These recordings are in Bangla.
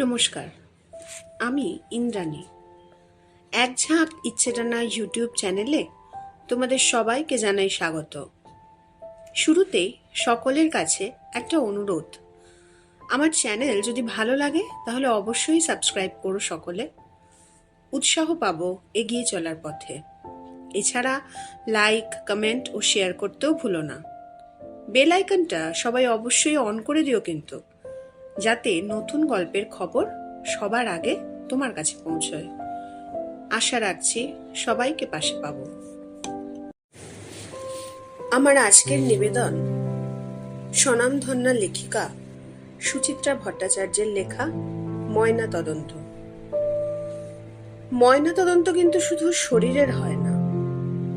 নমস্কার, আমি ইন্দ্রাণী। এক ঝাঁক ইচ্ছেটানা ইউটিউব চ্যানেলে তোমাদের সবাইকে জানাই স্বাগত। শুরুতেই সকলের কাছে একটা অনুরোধ, আমার চ্যানেল যদি ভালো লাগে তাহলে অবশ্যই সাবস্ক্রাইব করো। সকলে উৎসাহ পাবো এগিয়ে চলার পথে। এছাড়া লাইক, কমেন্ট ও শেয়ার করতেও ভুলো না। বেল আইকনটা সবাই অবশ্যই অন করে দিও কিন্তু, যাতে নতুন গল্পের খবর সবার আগে তোমার কাছে পৌঁছয়। আশা রাখছি সবাইকে পাশে পাবো। আমার আজকের নিবেদন স্বনামধন্যা লেখিকা সুচিত্রা ভট্টাচার্যের লেখা ময়না তদন্ত। ময়না তদন্ত কিন্তু শুধু শরীরের হয় না,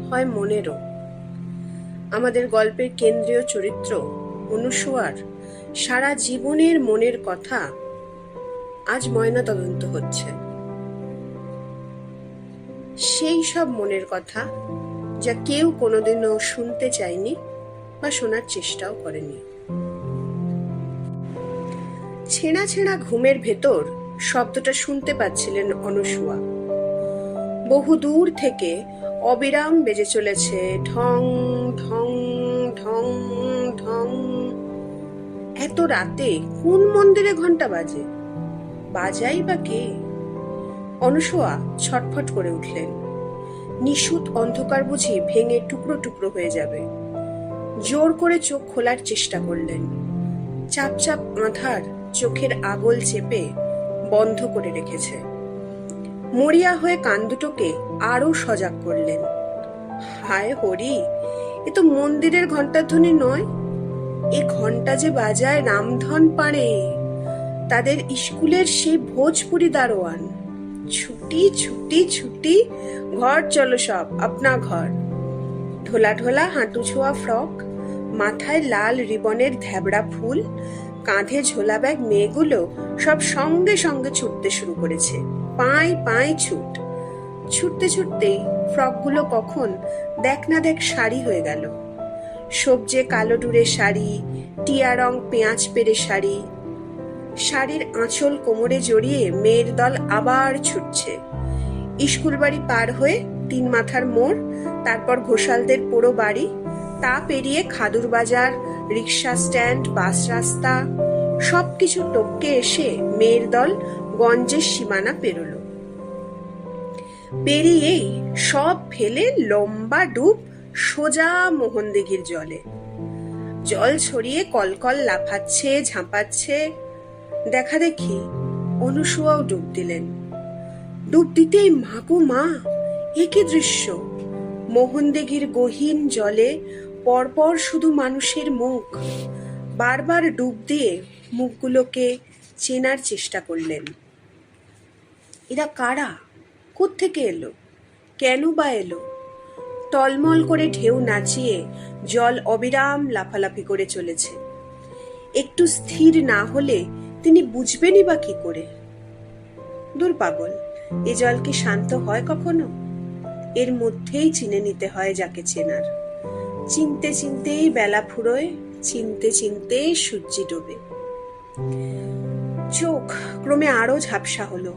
হয় মনেরও। আমাদের গল্পের কেন্দ্রীয় চরিত্র অনুসুয়ার সারা জীবনের মনের কথা আজ ময়না তদন্ত হচ্ছে। সেই সব মনের কথা যা কেউ কোনোদিনও শুনতে চায়নি বা শোনার চেষ্টাও করেনি। ছেঁড়া ছেঁড়া ঘুমের ভেতর শব্দটা শুনতে পাচ্ছিলেন অনুসুয়া। বহু দূর থেকে অবিরাম বেজে চলেছে ঢং ঢং ঢং ঢং। এত রাতে কোন মন্দিরে ঘন্টা বাজে? বাজাই বা কে? অনুসুয়া ছটফট করে উঠলেন। নিশুত অন্ধকার বুঝি ভেঙে টুকরো টুকরো হয়ে যাবে। জোর করে চোখ খোলার চেষ্টা করলেন। চাপ চাপ আঁধার চোখের আগল চেপে বন্ধ করে রেখেছে। মরিয়া হয়ে কান দুটোকে আরো সজাগ করলেন। হায় হরি, এ তো মন্দিরের ঘণ্টাধ্বনি নয়, এ ঘণ্টা যে বাজায় রামধন পাড়ে, তাদের স্কুলের সেই ভোজপুরি দারোয়ান। ছুটি ছুটি ছুটি, ঘর চলো সব, আপনা ঘর। ঢোলা ঢোলা হাঁটু ছোঁয়া ফ্রক, মাথায় লাল রিবনের ধেবড়া ফুল, কাঁধে ঝোলা ব্যাগ মেয়েগুলো সব সঙ্গে সঙ্গে ছুটতে শুরু করেছে। পাঁই পাঁই ছুট। ছুটতে ছুটতেই ফ্রকগুলো কখন দেখ না দেখ শাড়ি হয়ে গেল। সবজে কালো ডুরের শাড়ি, টিয়া রং পেঁয়াজ পেড়ে শাড়ি। শাড়ির আঁচল কোমরে জড়িয়ে মেয়ের দল আবার ছুটছে। স্কুল বাড়ি পার হয়ে 3 মাথার মোড়, তারপর ঘোষালদের পোড়ো বাড়ি, তা পেরিয়ে খাদুর বাজার, রিক্সা স্ট্যান্ড, বাস রাস্তা, সবকিছু টপকে এসে মেয়ের দল গঞ্জের সীমানা পেরোল। পেরিয়েই সব ফেলে লম্বা ডুব সোজা মোহনদিঘির জলে। জল ছড়িয়ে কলকল লাফাচ্ছে, ঝাঁপাচ্ছে। দেখা দেখি অনুসুয়াও ডুব দিলেন। ডুব দিতেই মাগো মা, এ কি দৃশ্য! মোহনদিঘির গহীন জলে পরপর শুধু মানুষের মুখ। বারবার ডুব দিয়ে মুখগুলোকে চেনার চেষ্টা করলেন। এরা কারা? কোত্থেকে এলো? কেন বা এলো? টলমল করে ঢেউ নাচিয়ে জল অবিরাম লাফালাফি করে চলেছে। একটু স্থির না হলে তিনি বুঝবেনই বা কি করে? দূর পাগল, এ জল কি শান্ত হয় কখনো? এর মধ্যেই চিনে নিতে হয় যাকে চেনার। চিনতে চিনতেই বেলা ফুরোয়, চিনতে চিনতে সূর্যি ডোবে। চোখ ক্রমে আরো ঝাপসা হলো।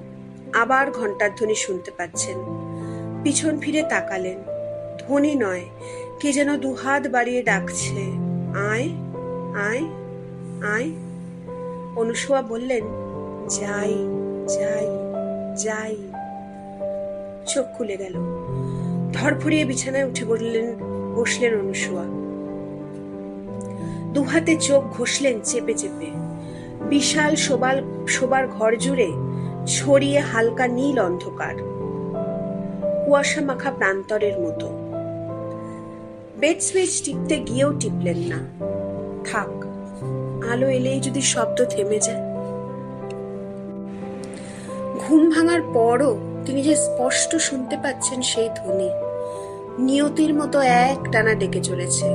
আবার ঘন্টার ধ্বনি শুনতে পাচ্ছেন। পিছন ফিরে তাকালেন। ধ্বনি নয়, কে যেন দুহাত বাড়িয়ে ডাকছে, আয় আয় আয়। অনুসুয়া বললেন, যাই যাই যাই। চোখ খুলে গেল। ধরফরিয়ে বিছানায় উঠে বসলেন অনুসুয়া। দুহাতে চোখ ঘষলেন চেপে চেপে। বিশাল শোবার ঘর জুড়ে ছড়িয়ে হালকা নীল অন্ধকার, কুয়াশা মাখা প্রান্তরের মতো। বেড সুইচ টিপতে গিয়েও টিপলেন না। থাক, আলো এলেই যদি শব্দ থেমে যায়। ঘুম ভাঙার পরও তিনি যে স্পষ্ট শুনতে পাচ্ছেন সেই ধ্বনি, নিয়তির মতো এক টানা ডেকে চলেছে।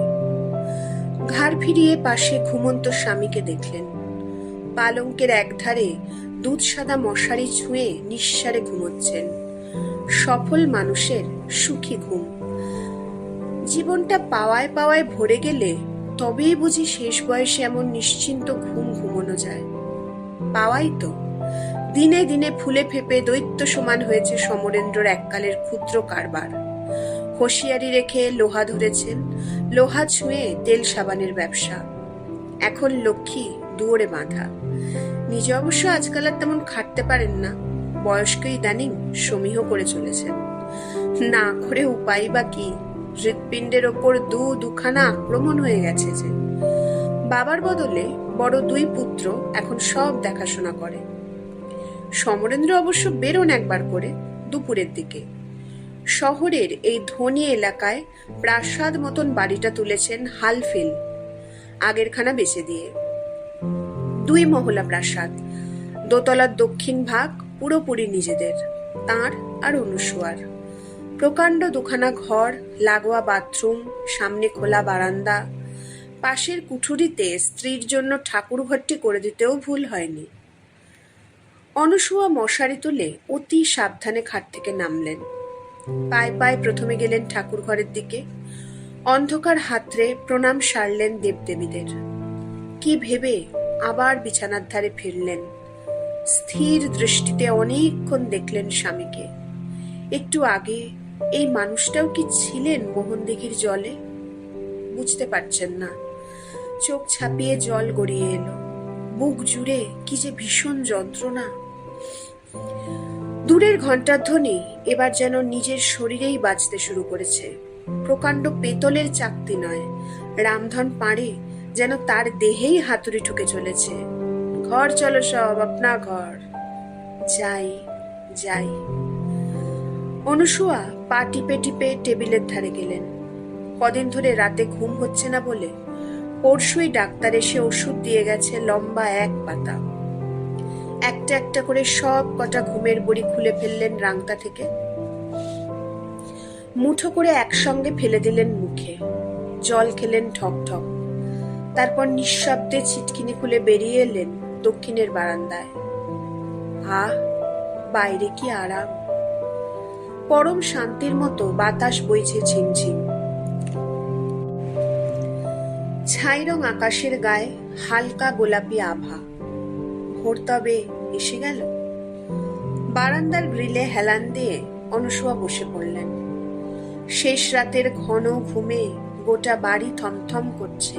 ঘাড় ফিরিয়ে পাশে ঘুমন্ত স্বামীকে দেখলেন। পালঙ্কের একধারে দুধ সাদা মশারি ছুঁয়ে নিঃসারে ঘুমোচ্ছেন। সফল মানুষের সুখী ঘুম। জীবনটা পাওয়ায় পাওয়ায় ভরে গেলে তবেই বুঝি শেষ বয়সে এমন নিশ্চিন্ত ঘুম ঘুমানো যায়। পাওয়াই তো, দিনে দিনে ফুলে ফেপে দৈত্য সমান হয়েছে সমরেন্দ্রর এককালের ক্ষুদ্র কারবার। হুঁশিয়ারি রেখে লোহা ধরেছেন, লোহা ছুঁয়ে তেল সাবানের ব্যবসা। এখন লক্ষ্মী দুয়ারে বাঁধা। নিজে অবশ্য আজকাল আর তেমন খাটতে পারেন না, বয়স্ক ইদানিং সমীহ করে চলেছেন। না করে উপায় বা কি? হৃৎপিণ্ডের ওপর দুখানা আক্রমণ হয়ে গেছে যে। বাবার বদলে বড় দুই পুত্র এখন সব দেখাশোনা করে। সমরেন্দ্র অবশ্য বেরোন একবার করে দুপুরের দিকে। শহরের এই ধনী এলাকায় প্রাসাদ মতন বাড়িটা তুলেছেন হালফিল, আগেরখানা বেচে দিয়ে। 2 মহলা প্রাসাদ, দোতলার দক্ষিণ ভাগ পুরোপুরি নিজেদের, তাঁর আর অনুসুয়ার। প্রকাণ্ড দুখানা ঘর, লাগোয়া বাথরুম, সামনে খোলা বারান্দা। পাশের কুঠুরিতে স্ত্রীর জন্য ঠাকুর ঘরটি করে দিতেও ভুল হয়নি। অনুসুয়া মশারি তুলে অতি সাবধানে খাট থেকে নামলেন। পায়ে পায়ে প্রথমে গেলেন ঠাকুর ঘরের দিকে। অন্ধকার হাতড়ে প্রণাম সারলেন দেবদেবীদের। কি ভেবে আবার বিছানার ধারে ফিরলেন। স্থির দৃষ্টিতে অনেকক্ষণ দেখলেন স্বামীকে। একটু আগে এই মানুষটাও কি ছিলেন মোহনদিঘির জলে? বুঝতে পারছেন না। চোখ ছাপিয়ে জল গড়িয়ে এলো। বুক জুড়ে কি যে ভীষণ যন্ত্রণা। দূরের ঘণ্টার ধ্বনি এবার যেন নিজের শরীরেই বাজতে শুরু করেছে। প্রকাণ্ড পেতলের চাকতি নয়, রামধন পাড়ে যেন তার দেহেই হাতুড়ি ঠুকে চলেছে। ঘর চলো সব, আপনা ঘর। যাই যাই। অনুসুয়া পা টিপে টিপে টেবিলের ধারে গেলেন। কদিন ধরে রাতে ঘুম হচ্ছে না বলে পরশুই ডাক্তার এসে ওষুধ দিয়ে গেছে লম্বা এক পাতা। একটা একটা করে সব কটা ঘুমের বড়ি খুলে ফেললেন রাংতা থেকে। মুঠো করে একসঙ্গে ফেলে দিলেন মুখে। জল খেলেন ঠক ঠক। তারপর নিঃশব্দে ছিটকিনি খুলে বেরিয়ে এলেন দক্ষিণের বারান্দায়। আহ, বাইরে কি আরাম! পরম শান্তির মতো বাতাস বইছে ঝিমঝিম। ছাই রং আকাশের গায়ে হালকা গোলাপি আভা। ভোর তবে এসে গেল। বারান্দার গ্রিলে হেলান দিয়ে অনুসুয়া বসে পড়লেন। শেষ রাতের ঘন ঘুমে গোটা বাড়ি থমথম করছে।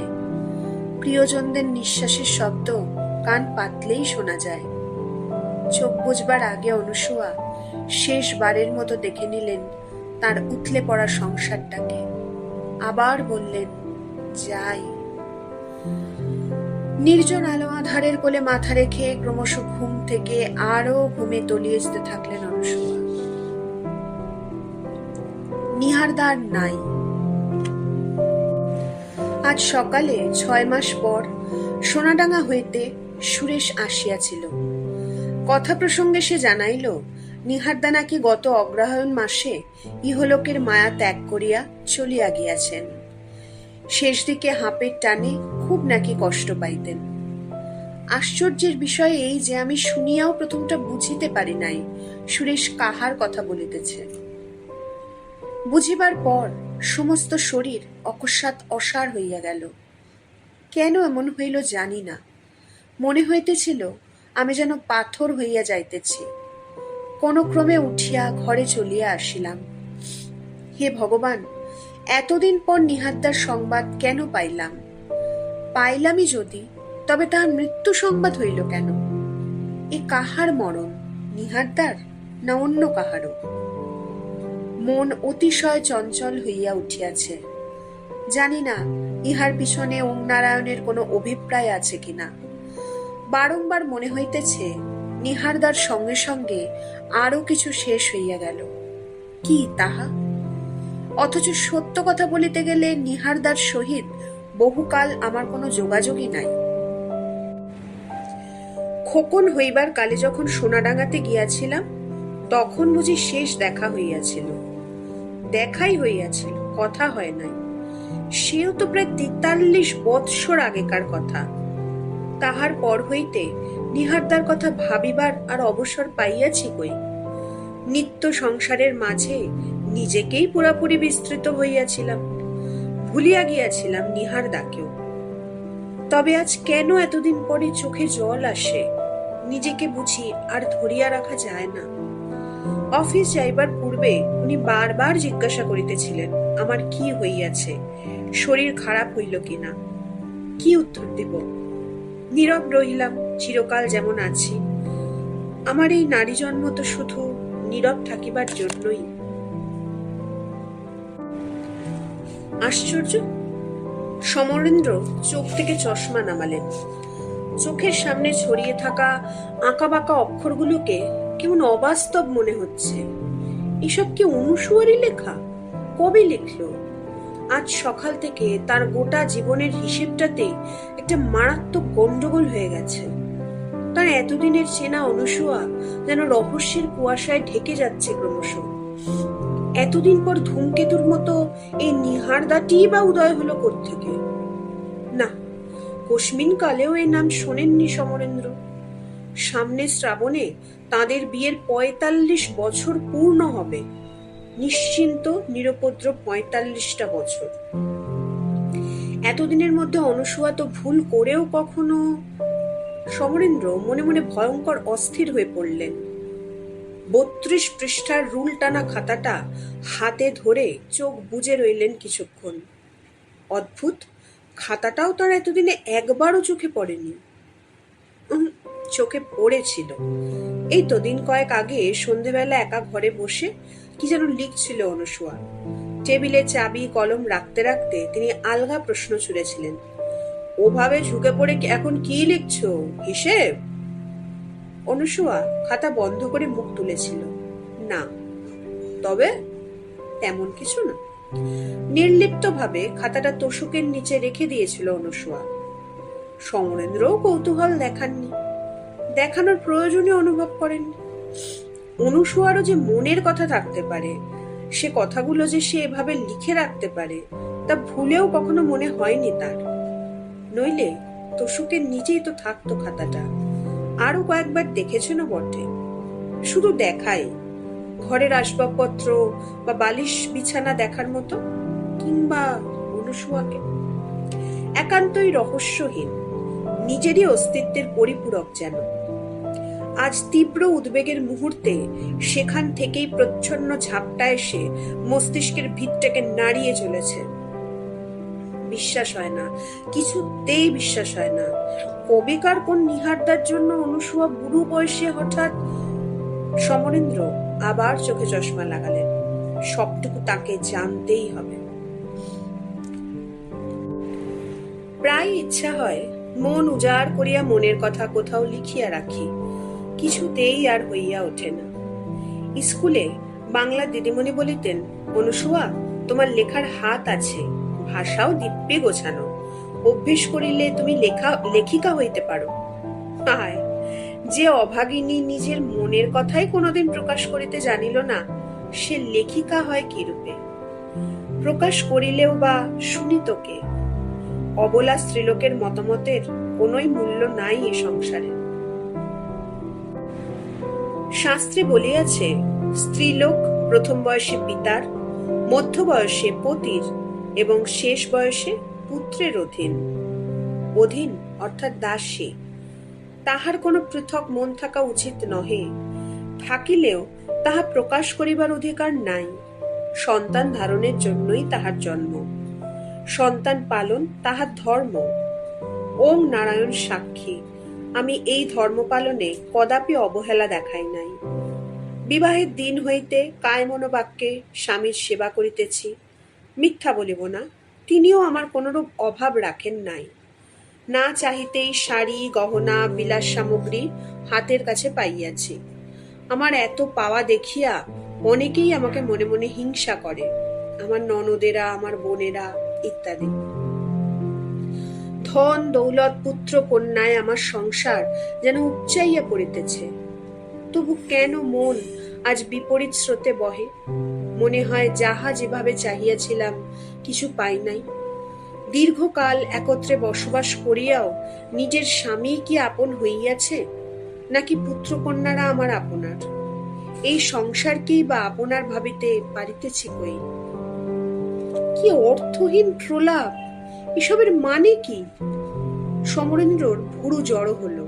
প্রিয়জনদের নিঃশ্বাসের শব্দ কান পাতলেই শোনা যায়। চোখ বুঝবার আগে অনুসুয়া শেষবারের মতো দেখে নিলেন তার উথলে পড়া সংসারটাকে। আবার বললেন, যাই। নির্জন আলো আধারের কোলে মাথা রেখে ক্রমশ ঘুম থেকে আরো ঘুমে তলিয়ে যেতে থাকলেন অনুসুয়া। নিহারদার নাই। আজ সকালে 6 মাস পর সোনাডাঙ্গা হইতে সুরেশ আসিয়াছিল। কথা প্রসঙ্গে সে জানাইল, নিহারদা নাকি গত অগ্রহায়ণ মাসে ইহলোকের মায়া ত্যাগ করিয়া চলিয়া গিয়াছেন। শেষ দিকে হাঁপের টানে খুব নাকি কষ্ট পাইতেন। আশ্চর্যের বিষয় এই যে আমি শুনিয়াও প্রথমটা বুঝিতে পারি নাই সুরেশ কাহার কথা বলিতেছে। বুঝিবার পর সমস্ত শরীর অকস্মাৎ অসাড় হইয়া গেল। কেন এমন হইল জানি না। মনে হইতেছিল আমি যেন পাথর হইয়া যাইতেছি। কোন ক্রমে উঠিয়া ঘরে চলিয়া আসিলাম। হে ভগবান, এতদিন পর নিহারদার সংবাদ কেন পাইলাম? পাইলামই যদি, তবে তাহার মৃত্যু সংবাদ হইল কেন? এ কাহার মরণ, নিহারদার না অন্য কাহারও? মন অতিশয় চঞ্চল হইয়া উঠিয়াছে। জানি না ইহার পিছনে ওং নারায়ণের কোনো অভিপ্রায় আছে কিনা। বারংবার মনে হইতেছে নিহারদার সঙ্গে সঙ্গে আরো কিছু শেষ হইয়া গেল। কি তাহা? অথচ সত্য কথা বলিতে গেলে নিহারদার সহিত বহুকাল আমার কোনো যোগাযোগই নাই। খোকন হইবার কালে যখন সোনাডাঙ্গাতে গিয়াছিলাম, তখন বুঝি শেষ দেখা হইয়াছিল। দেখাই হইয়াছিল, কথা হয় নাই। সেও তো প্রায় 43 বৎসর আগেকার কথা। তাহার পর হইতে নিহারদার কথা ভাবিবার আর অবসর পাইয়াছি কই। নিত্য সংসারের মাঝে নিজেকেই পুরাপুরি বিস্তৃত হইয়াছিলাম। ভুলিয়া গিয়াছিলাম নিহারদাকেও। তবে আজ কেন এতদিন পরে চোখে জল আসে? নিজেকে বুঝি আর ধরিয়া রাখা যায় না। অফিস যাইবার পূর্বে উনি বারবার জিজ্ঞাসা করিতেছিলেন আমার কি হইয়াছে, শরীর খারাপ হইল কিনা। কি উত্তর দিব? নীরব রহিলাম, চিরকাল যেমন আছি। আমার এই নারী জন্ম তো শুধু নীরব থাকিবার জন্যই। আশ্চর্য! সমরেন্দ্র চোখ থেকে চশমা নামালেন। চোখের সামনে ছড়িয়ে থাকা আঁকাবাঁকা অক্ষরগুলোকে কেমন অবাস্তব মনে হচ্ছে। এসব কি অনুসুয়ারই লেখা? কবে লিখল? আজ সকাল থেকে তার গোটা জীবনের হিসেবটাতে একটা মারাত্মক গন্ডগোল হয়ে গেছে। তার এতদিনের চেনা অনুসুয়া যেন রহস্যের কুয়াশায় ঢেকে যাচ্ছে ক্রমশ। এতদিন পর ধূমকেতুর মতো এই নিহারদাটি বা উদয় হলো কোত্থেকে? না, কোশমিন কালেও এর নাম শোনেননি সমরেন্দ্র। সামনে শ্রাবণে তাদের বিয়ের ৪৫ বছর পূর্ণ হবে। নিশ্চিন্ত নিরুপদ্রব ৪৫টা বছর। এতদিনের মধ্যে অনুসুয়া তো ভুল করেও কখনো... সমরেন্দ্র মনে মনে ভয়ঙ্কর অস্থির হয়ে পড়লেন। ৩২ পৃষ্ঠার রুল টানা খাতাটা হাতে ধরে চোখ বুজে রইলেন কিছুক্ষণ। অদ্ভুত, খাতাটাও তার এতদিনে একবারও চোখে পড়েনি। চোখে পড়েছিল। এই তো দিন কয়েক আগে সন্ধেবেলা একা ঘরে বসে কি যেন লিখছিল অনুসুয়া। টেবিলে চাবি কলম রাখতে রাখতে তিনি আলগা প্রশ্ন ছুড়েছিলেন, ওভাবে ঝুঁকে পড়ে এখন কি লিখছো? হিসেব? অনুসুয়া খাতা বন্ধ করে মুখ তুলেছিল। না। তবে তেমন কিছু না। নির্লিপ্ত ভাবে খাতাটা তোষকের নিচে রেখে দিয়েছিল অনুসুয়া। সমরেন্দ্রও কৌতূহল দেখাননি, দেখানোর প্রয়োজনীয় অনুভব করেননি। অনুসুয়ারও যে মনের কথা থাকতে পারে, সে কথাগুলো যে সে এভাবে লিখে রাখতে পারে, তা ভুলেও কখনো মনে হয়নি তার। নইলে তোষকের নিচেই তো থাকতো খাতাটা। আরো কয়েকবার দেখেছেন বটে, শুধু দেখাই, ঘরের আসবাবপত্র বা বালিশ বিছানা দেখার মতো, কিংবা অনুসুয়াকে। একান্তই রহস্যহীন, নিজেরই অস্তিত্বের পরিপূরক যেন। আজ তীব্র উদ্বেগের মুহূর্তে সেখান থেকেই প্রচ্ছন্ন ঝাপটা এসে মস্তিষ্কের ভিতটাকে নাড়িয়ে চলেছে। বিশ্বাস হয় না, কিছুতেই বিশ্বাস হয় না। কবেকার কোন নিহারদার জন্য অনুসুয়া বুড়ো বয়সে হঠাৎ... সমরেন্দ্র আবার চোখে চশমা লাগালেন। সবটুকু তাকে জানতেই হবে। প্রায় ইচ্ছা হয় মন উজাড় করিয়া মনের কথা কোথাও লিখিয়া রাখি, কিছুতেই আর হইয়া ওঠে না। স্কুলে বাংলা দিদিমণি বলিতেন, অনুসুয়া, তোমার লেখার হাত আছে, ভাষাও দিব্যে গোছানো, অভ্যেস করিলে তুমি লেখিকা হইতে পারো। হায়, যে অভাগিনী নিজের মনের কথাই কোনোদিন প্রকাশ করিতে জানিল না, সে লেখিকা হয় কি রূপে? প্রকাশ করিলেও বা শুনিত কে? অবলা স্ত্রীলোকের মতামতের কোনোই মূল্য নাই এ সংসারে। শাস্ত্রে বলিয়াছে, স্ত্রীলোক প্রথম বয়সে পিতার, মধ্য বয়সে পতির এবং শেষ বয়সে পুত্রের অধীন। অধীন অর্থাৎ দাসী। তাহার কোনো পৃথক মন থাকা উচিত নহে। থাকিলেও তাহা প্রকাশ করিবার অধিকার নাই। সন্তান ধারণের জন্যই তাহার জন্ম। সন্তান পালন তাহার ধর্ম। ওম নারায়ণ সাক্ষী, আমি এই ধর্ম পালনে কদাপি অবহেলা দেখাই নাই। বিবাহের দিন হইতে কায় মনোবাক্যে স্বামীর সেবা করিতেছি। মিথ্যা বলিব না, তিনিও আমার কোনরূপ অভাব রাখেন নাই। না চাহিতেই শাড়ি গহনা বিলাস সামগ্রী হাতের কাছে পাইয়াছি। আমার এত পাওয়া দেখিয়া অনেকেই আমাকে মনে মনে হিংসা করে, আমার ননদেরা, আমার বোনেরা ইত্যাদি। ধন দৌলত পুত্র কন্যায় আমার সংসার যেন উপচাইয়া পড়িতেছে। তবু কেন মন আজ বিপরীত স্রোতে বহে? মনে হয় যাহা যেভাবে চাহিয়াছিলাম কিছু পাই নাই। দীর্ঘকাল একত্রে বসবাস করিয়াও নিজের স্বামী কি আপন হইয়াছে, নাকি পুত্র কন্যারা আমার আপনার? এই সংসারকেই বা আপনার ভাবিতে পারিতেছি কই? কি অর্থহীন প্রলাপ! এসবের মানে কি? সমরেন্দ্রর ভুরু জড়ো হলো।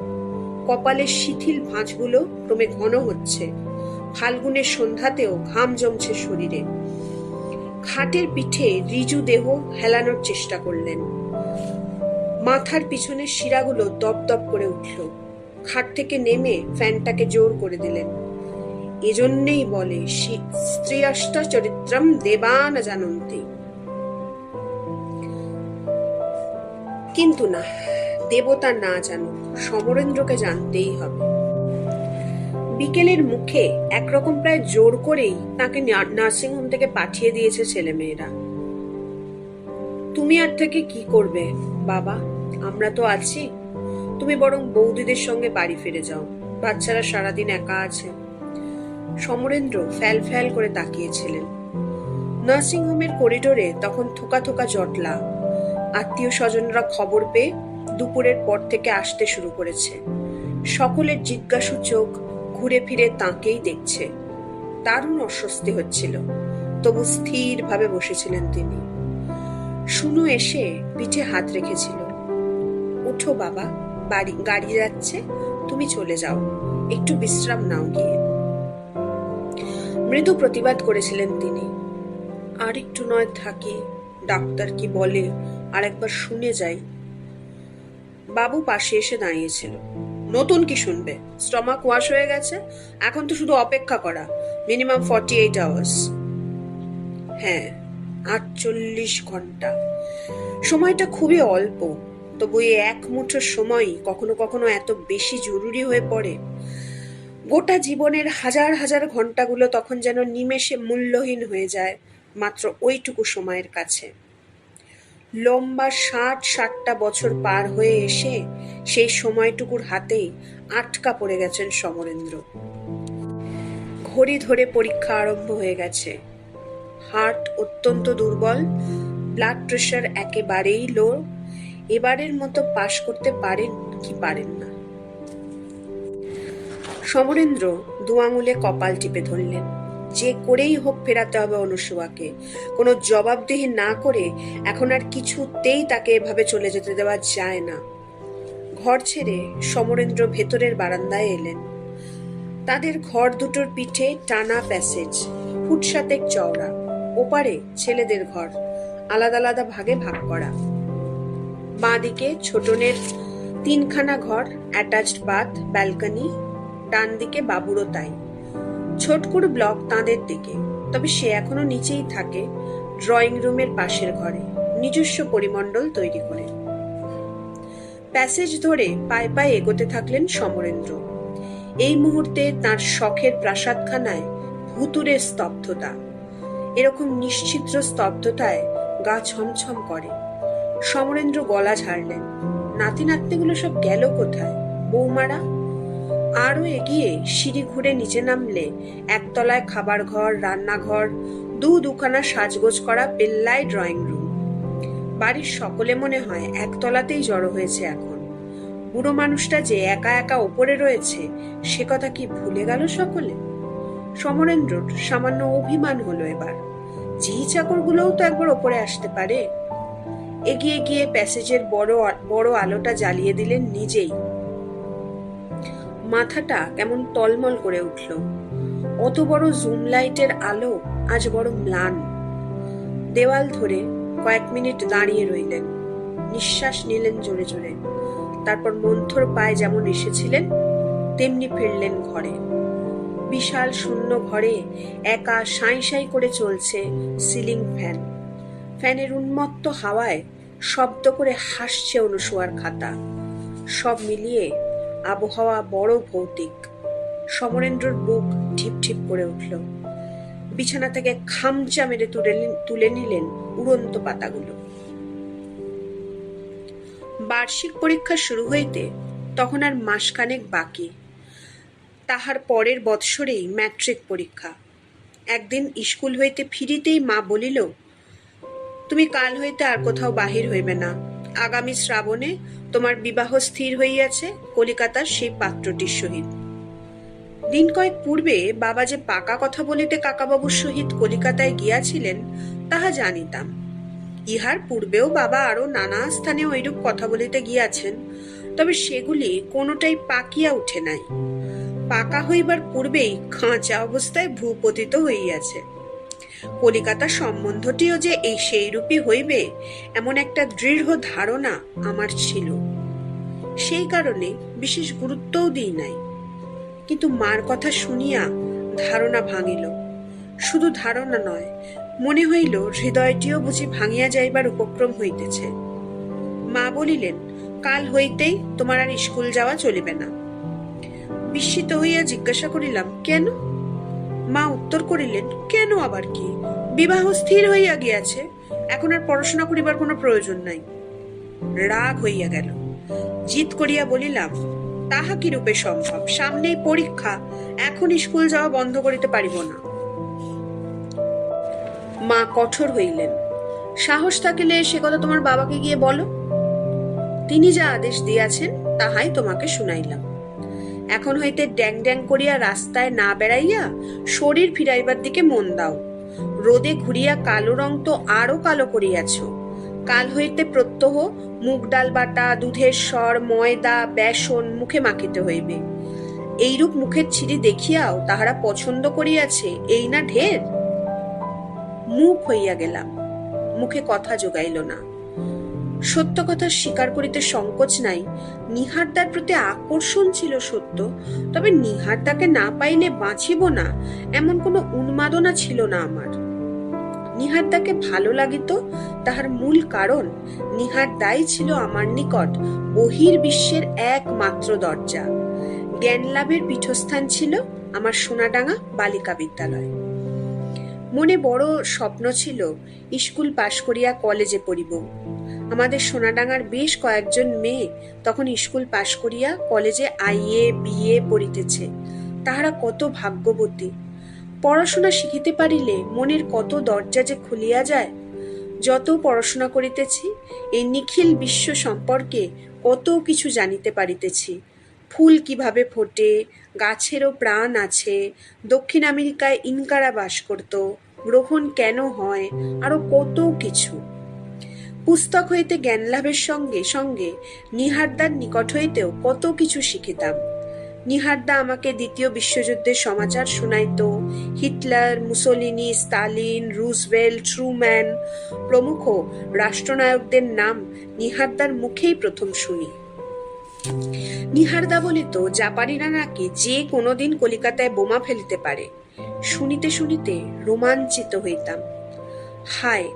কপালের শিথিল ভাঁজগুলো ক্রমে ঘন হচ্ছে। ফাল্গুনের সন্ধ্যাতেও ঘাম জমছে শরীরে। খাটের পিঠে রিজু দেহ হেলানোর চেষ্টা করলেন। মাথার পিছনের শিরাগুলো দপদপ করে উঠল। খাট থেকে নেমে ফ্যানটাকে জোর করে দিলেন। এজন্যেই বলে স্ত্রীয়ষ্ট চরিত্রম দেবা না জানন্তি। কিন্তু না, দেবতা না জানুক, সমরেন্দ্রকে জানতেই হবে। বিকেলের মুখে একরকম প্রায় জোর করেই তাকে নার্সিংহোম থেকে পাঠিয়ে দিয়েছে ছেলেমেয়েরা। তুমি আর থেকে কি করবে বাবা, আমরা তো আছি। তুমি বরং বৌদিদের সঙ্গে বাড়ি ফিরে যাও, বাচ্চারা সারাদিন একা আছে। সমরেন্দ্র ফ্যাল ফ্যাল করে তাকিয়েছিলেন। নার্সিংহোমের করিডোরে তখন থোকা থোকা জটলা। আত্মীয় স্বজনরা খবর পেয়ে দুপুরের পর থেকে আসতে শুরু করেছে। সকলের জিজ্ঞাসু চোখ ঘুরে ফিরে তাঁকেই দেখছে। দারুণ অস্বস্তি হচ্ছিল, তবু স্থির ভাবে বসেছিলেন তিনি। শুনু এসে পিঠে হাত রেখেছিল। উঠো বাবা, গাড়ি যাচ্ছে, তুমি চলে যাও, একটু বিশ্রাম নাও গিয়ে। মৃদু প্রতিবাদ করেছিলেন তিনি। আর একটু নয় থাকি, ডাক্তার কি বলে আর একবার শুনে যাই। বাবু পাশে এসে দাঁড়িয়েছিল। নতুন কি শুনবে? স্টমাক ওয়াশ হয়ে গেছে, এখন তো শুধু অপেক্ষা করা, মিনিমাম 48 আওয়ার্স। হ্যাঁ, 48 ঘন্টা। সময়টা খুবই অল্প, তবু এই এক মুঠো সময় কখনো কখনো এত বেশি জরুরি হয়ে পড়ে। গোটা জীবনের হাজার হাজার ঘন্টাগুলো তখন যেন নিমেষে মূল্যহীন হয়ে যায় মাত্র ওইটুকু সময়ের কাছে। লম্বা 60-60টা বছর পার হয়ে এসে সেই সময়টুকুর হাতেই আটকা পড়ে গেছেন সমরেন্দ্র। ঘড়ি ধরে পরীক্ষা আরম্ভ হয়ে গেছে। হার্ট অত্যন্ত দুর্বল, ব্লাড প্রেশার একেবারেই লো। এবারের মতো পাশ করতে পারেন কি পারেন না। সমরেন্দ্র দু আঙুলে কপাল টিপে ধরলেন। যে করেই হোক ফেরাতে হবে অনুসুয়াকে। কোনো জবাবদিহি না করে এখন আর কিছুতেই তাকে এভাবে চলে যেতে দেওয়া যায় না। ঘর ছেড়ে সমরেন্দ্র ভেতরের বারান্দায় এলেন। তাদের ঘর দুটোর পিঠে টানা প্যাসেজ, ফুট 7 চওড়া। ওপারে ছেলেদের ঘর, আলাদা আলাদা ভাগে ভাগ করা। বাঁদিকে ছোটনের 3খানা ঘর, অ্যাটাচড বাথ, ব্যালকনি। ডান দিকে বাবুরও তাই। ছোটকুর ব্লক তাঁদের দিকে, তবে সে এখনো নিচেই থাকে, ড্রয়িং রুমের পাশের ঘরে, নিজস্ব পরিমণ্ডল তৈরি করে। প্যাসেজ ধরে পায়ে পায়ে এগোতে থাকলেন সমরেন্দ্র। এই মুহূর্তে তার শখের প্রাসাদখানায় ভুতুড়ের স্তব্ধতা। এরকম নিশ্চিদ্র স্তব্ধতায় গা ছমছম করে। সমরেন্দ্র গলা ঝাড়লেন। নাতি নাতনিগুলো সব গেল কোথায়? বৌমারা? আরো এগিয়ে সিঁড়ি ঘুরে নিচে নামলে একতলায় খাবার ঘর, রান্নাঘর, দুখানা সাজগোজ করা পেল্লায় ড্রয়িং রুম। বাড়ির সকলে মনে হয় একতলাতেই জড়ো হয়েছে এখন। বুড়ো মানুষটা যে একা একা ওপরে রয়েছে সে কথা কি ভুলে গেল সকলে? সমরেন্দ্রর সামান্য অভিমান হলো এবার। ঝি চাকরগুলোও তো একবার ওপরে আসতে পারে। এগিয়ে গিয়ে প্যাসেজের বড় আলোটা জ্বালিয়ে দিলেন নিজেই। মাথাটা কেমন টলমল করে উঠল। অত বড় জুম লাইটের আলো আজ বড় ম্লান। দেওয়াল ধরে কয়েক মিনিট দাঁড়িয়ে রইলেন। নিঃশ্বাস নিলেন জোরে জোরে। তারপর মন্থর পায়ে যেমন এসেছিলেন তেমনি ফিরলেন ঘরে। বিশাল শূন্য ঘরে একা সাঁই সাঁই করে চলছে সিলিং ফ্যান। ফ্যানের উন্মত্ত হাওয়ায় শব্দ করে হাসছে অনুসুয়ার খাতা। সব মিলিয়ে আবহাওয়া বড় ভৌতিক। সমরেন্দ্রর বুক ঠিপ ঠিপ করে উঠল। বিছানা থেকে খামচা মেরে তুলে নিলেন উড়ন্ত পাতাগুলো। বার্ষিক পরীক্ষা শুরু হইতে তখন আর মাসখানেক বাকি। তাহার পরের বৎসরেই ম্যাট্রিক পরীক্ষা। একদিন স্কুল হইতে ফিরিতেই মা বলিল, তুমি কাল হইতে আর কোথাও বাহির হইবে না। আগামী শ্রাবণে তোমার বিবাহ স্থির হইয়াছে কলিকাতার সেই পাত্রটির সহিত। দিন কয়েক পূর্বে বাবা যে পাকা কথা বলিতে কাকাবাবুর সহিত কলিকাতায় গিয়াছিলেন তাহা জানিতাম। ইহার পূর্বেও বাবা আরো নানা স্থানে ঐরূপ কথা বলিতে গিয়াছেন, তবে সেগুলি কোনোটাই পাকিয়া উঠে নাই। পাকা হইবার পূর্বেই খাঁচা অবস্থায় ভূপতিত হইয়াছে। কলিকাতা সম্বন্ধটিও যে এই সেইরূপই হইবে এমন একটা দৃঢ় ধারণা আমার ছিল। সেই কারণে বিশেষ গুরুত্বও দিই নাই। কিন্তু মার কথা শুনিয়া ধারণা ভাঙিল। শুধু ধারণা নয়, মনে হইল হৃদয়টিও বুঝি ভাঙিয়া যাইবার উপক্রম হইতেছে। মা বলিলেন, কাল হইতেই তোমার আর স্কুল যাওয়া চলিবে না। বিস্মিত হইয়া জিজ্ঞাসা করিলাম, কেন? মা উত্তর করিলেন, কেন আবার কি, বিবাহ স্থির হইয়া গিয়াছে, এখন আর পড়াশোনা করিবার কোনো প্রয়োজন নাই। রাগ হইয়া গেল। জিদ করিয়া বলিলাম, তাহা কি রূপে সম্ভব? সামনেই পরীক্ষা, এখন স্কুল যাওয়া বন্ধ করিতে পারিব না। মা কঠোর হইলেন। সাহস থাকিলে সে কথা তোমার বাবাকে গিয়ে বলো। তিনি যা আদেশ দিয়াছেন তাহাই তোমাকে শুনাইলাম। এখন হইতে ড্যাং ড্যাং করিয়া রাস্তায় না বেড়াইয়া শরীর ফিরাইবার দিকে মন দাও। রোদে ঘুরিয়া কালো রং তো আরো কালো করিয়াছ। কাল হইতে প্রত্যহ মুগ ডাল বাটা, দুধের স্বর, ময়দা, বেসন মুখে মাখিতে হইবে। এইরূপ মুখের ছিরি দেখিয়াও তাহারা পছন্দ করিয়াছে, এই না ঢের। মুখ হইয়া গেলাম, মুখে কথা জোগাইল না। সত্য কথা স্বীকার করিতে সংকোচ নাই, নিহারদার প্রতি আকর্ষণ ছিল সত্য, তবে নিহারদাকে না পাইলে বাঁচিব না এমন কোনো উন্মাদনা ছিল না আমার। নিহারদাকে ভালো লাগিত, তাহার মূল কারণ নিহারদাই ছিল আমার নিকট বহির্বিশ্বের একমাত্র দরজা। জ্ঞান লাভের পীঠস্থান ছিল আমার সোনাডাঙ্গা বালিকা বিদ্যালয়। মনে বড় স্বপ্ন ছিল স্কুল পাশ করিয়া কলেজে পড়িব। আমাদের সোনাডাঙ্গার বেশ কয়েকজন মেয়ে তখন স্কুল পাশ করিয়া কলেজে আইএ বিএ পড়িতেছে। তাহারা কত ভাগ্যবতী! পড়াশোনা শিখিতে পারিলে মনের কত দরজা যে খুলিয়া যায়। যত পড়াশোনা করিতেছি এই নিখিল বিশ্ব সম্পর্কে কত কিছু জানিতে পারিতেছি। ফুল কিভাবে ফোটে, গাছেরও প্রাণ আছে, দক্ষিণ আমেরিকায় ইনকারা বাস করত, গ্রহণ কেন হয়, আরো কত কিছু। পুস্তক হইতে জ্ঞান লাভের সঙ্গে সঙ্গে নিহারদার নিকট হইতেও কত কিছু শিখিতাম। নিহারদা আমাকে দ্বিতীয় বিশ্বযুদ্ধের সমাচার শুনাইত। Hitler, Mussolini, Stalin, Roosevelt, Truman প্রমুখ রাষ্ট্রনায়কদের নাম নিহারদার মুখেই প্রথম শুনি। নিহারদা বলিত, জাপানিরা নাকি যে কোনোদিন কলিকাতায় বোমা ফেলিতে পারে। শুনিতে শুনিতে রোমাঞ্চিত হইতাম। হায়,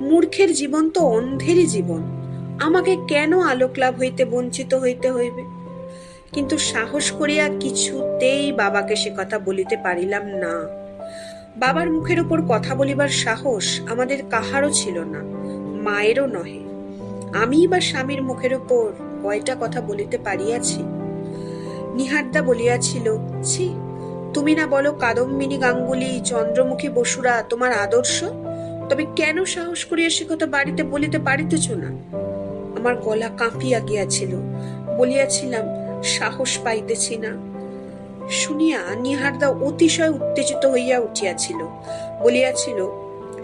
মূর্খের জীবন তো অন্ধেরই জীবন, আমাকে কেন আলোক লাভ হইতে বঞ্চিত হইতে হইবে? কিন্তু সাহস করিয়া কিছুতেই বাবাকে সে কথা বলিতে পারিলাম না। বাবার মুখের উপর কথা বলিবার সাহস আমাদের কাহারও ছিল না, মায়েরও নহে। আমি বা স্বামীর মুখের উপর কয়টা কথা বলিতে পারিয়াছি? নিহারদা বলিয়াছিল, ছি, তুমি না বলো কাদম্বিনী গাঙ্গুলি, চন্দ্রমুখী বসুরা তোমার আদর্শ, তবে কেন সাহস করিয়া সে কথা বাড়িতে বলিতে পারিতেছ না? আমার গলা কাঁপিয়া গিয়াছিল। বলিয়াছিলাম, সাহস পাইতেছি না। শুনিয়া নিহারদা অতিশয় উত্তেজিত হইয়া উঠিয়াছিল। বলিয়াছিল,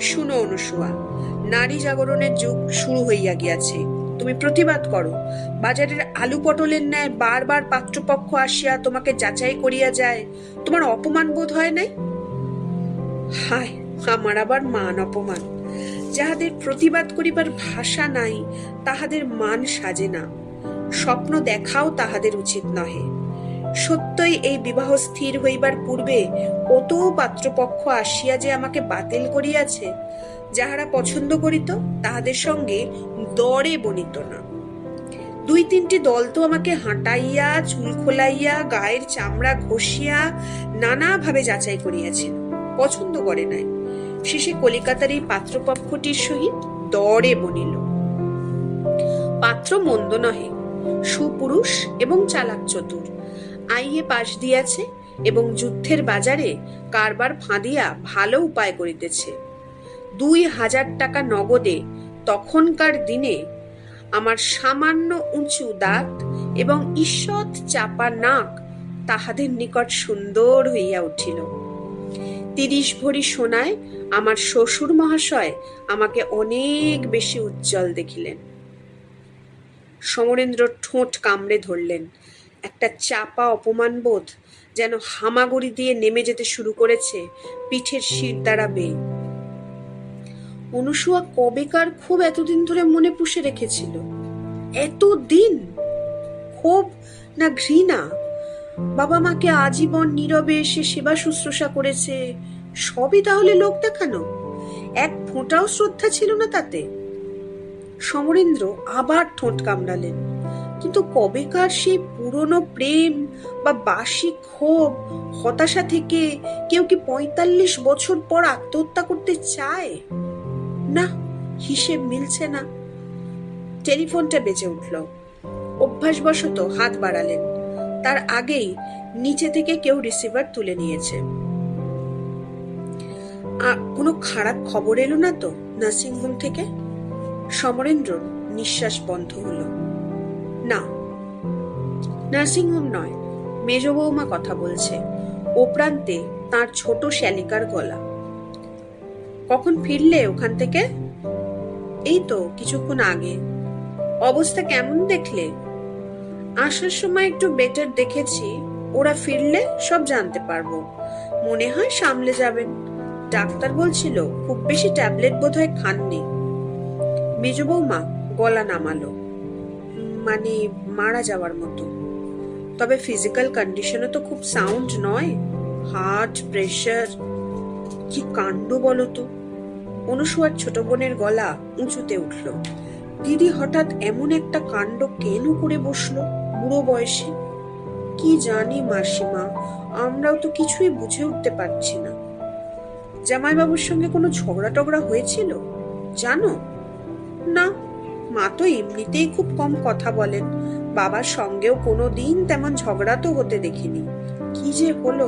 শুনো অনুসুয়া, নারী জাগরণের যুগ শুরু হইয়া গিয়াছে, তুমি প্রতিবাদ করো। বাজারের আলু পটলের ন্যায় বারবার পাত্রপক্ষ আসিয়া তোমাকে যাচাই করিয়া যায়, তোমার অপমান বোধ হয় নাই? হায়, আমার আবার মান অপমান! যাহাদের প্রতিবাদ করিবার ভাষা নাই তাহাদের মান সাজে না। স্বপ্ন দেখাও তাহাদের উচিত নহে। সত্যই এই বিবাহ স্থির হইবার পূর্বে কত পাত্রপক্ষ আসিয়া যে আমাকে বাতিল করিয়াছে। যাহারা পছন্দ করিত তাহাদের সঙ্গে দরে বনিত না। 2-3টি দল তো আমাকে হাঁটাইয়া, চুল খোলাইয়া, গায়ের চামড়া ঘষিয়া নানাভাবে যাচাই করিয়াছিল, পছন্দ করে নাই। শেষে কলিকাতার এই পাত্রপক্ষটির সহিত দরে বনিল। পাত্র মন্দ নহে, সুপুরুষ এবং চালাক চতুর, আইএ পাশ দিয়াছে এবং যুদ্ধের বাজারে কারবার ফাঁদিয়া ভালো উপায় করিতেছে। 2000 টাকা নগদে তখনকার দিনে আমার সামান্য উঁচু দাঁত এবং ঈষৎ চাপা নাক তাহাদের নিকট সুন্দর হইয়া উঠিল। 30 ভরি সোনায় আমার শ্বশুর মহাশয় আমাকে অনেক বেশি উজ্জ্বল দেখিলেন। সমরেন্দ্র ঠোঁট কামড়ে ধরলেন। একটা চাপা অপমানবোধ যেন হামাগুড়ি দিয়ে নেমে যেতে শুরু করেছে পিঠের শির দ্বারা বেয়ে। অনুসুয়া কবেকার খুব এতদিন ধরে মনে পুষে রেখেছিল? এতদিন? ক্ষোভ না ঘৃণা? বাবা মাকে আজীবন নীরবে সে সেবা শুশ্রূষা করেছে, সবই তাহলে লোক দেখানো? এক ফোঁটাও শ্রদ্ধা ছিল না তাতে? সমরেন্দ্র আবার ঠোঁট কামড়ালেন। কিন্তু কবেকার সেই পুরনো প্রেম বা বাসি ক্ষোভ, হতাশা থেকে কেউ কি ৪৫ বছর পর আত্মহত্যা করতে চায়? না, হিসেব মিলছে না। টেলিফোনটা বেজে উঠল। অভ্যাসবশত হাত বাড়ালেন, তার আগেই নিচে থেকে কেউ রিসিভার তুলে নিয়েছে। কোনো খারাপ খবর এলো না তো নার্সিংহোম থেকে? সমরেন্দ্র নিঃশ্বাস বন্ধ হলো। না, নার্সিংহোম নয়, মেজ বৌমা কথা বলছে। ও প্রান্তে তার ছোট শ্যালিকার গলা। কখন ফিরলে ওখান থেকে? এই তো কিছুক্ষণ আগে। অবস্থা কেমন দেখলে? আসার সময় একটু বেটার দেখেছি। ওরা ফিরলে সব জানতে পারবো। মনে হয় সামলে যাবেন। ডাক্তার বলছিল খুব বেশি ট্যাবলেট বোধহয় খাননি। মেজ বৌমা গলা নামালো। মানে মারা যাওয়ার মতো। তবে ফিজিক্যাল কন্ডিশনও তো খুব সাউন্ড নয়। Heart, pressure. কি কাণ্ড বলতো! অনুসুয়ার ছোট বোনের গলা উঁচুতে উঠল। দিদি হঠাৎ এমন একটা কাণ্ড কেন করে বসলো বুড়ো বয়সে? কি জানি মাসিমা, আমরাও তো কিছুই বুঝে উঠতে পারছি না। জামাইবাবুর সঙ্গে কোনো ঝগড়া টগড়া হয়েছিল জানো? না, মা তো এমনিতেই খুব কম কথা বলেন। বাবার সঙ্গেও কোনো দিন তেমন ঝগড়া তো হতে দেখিনি। কি যে হলো!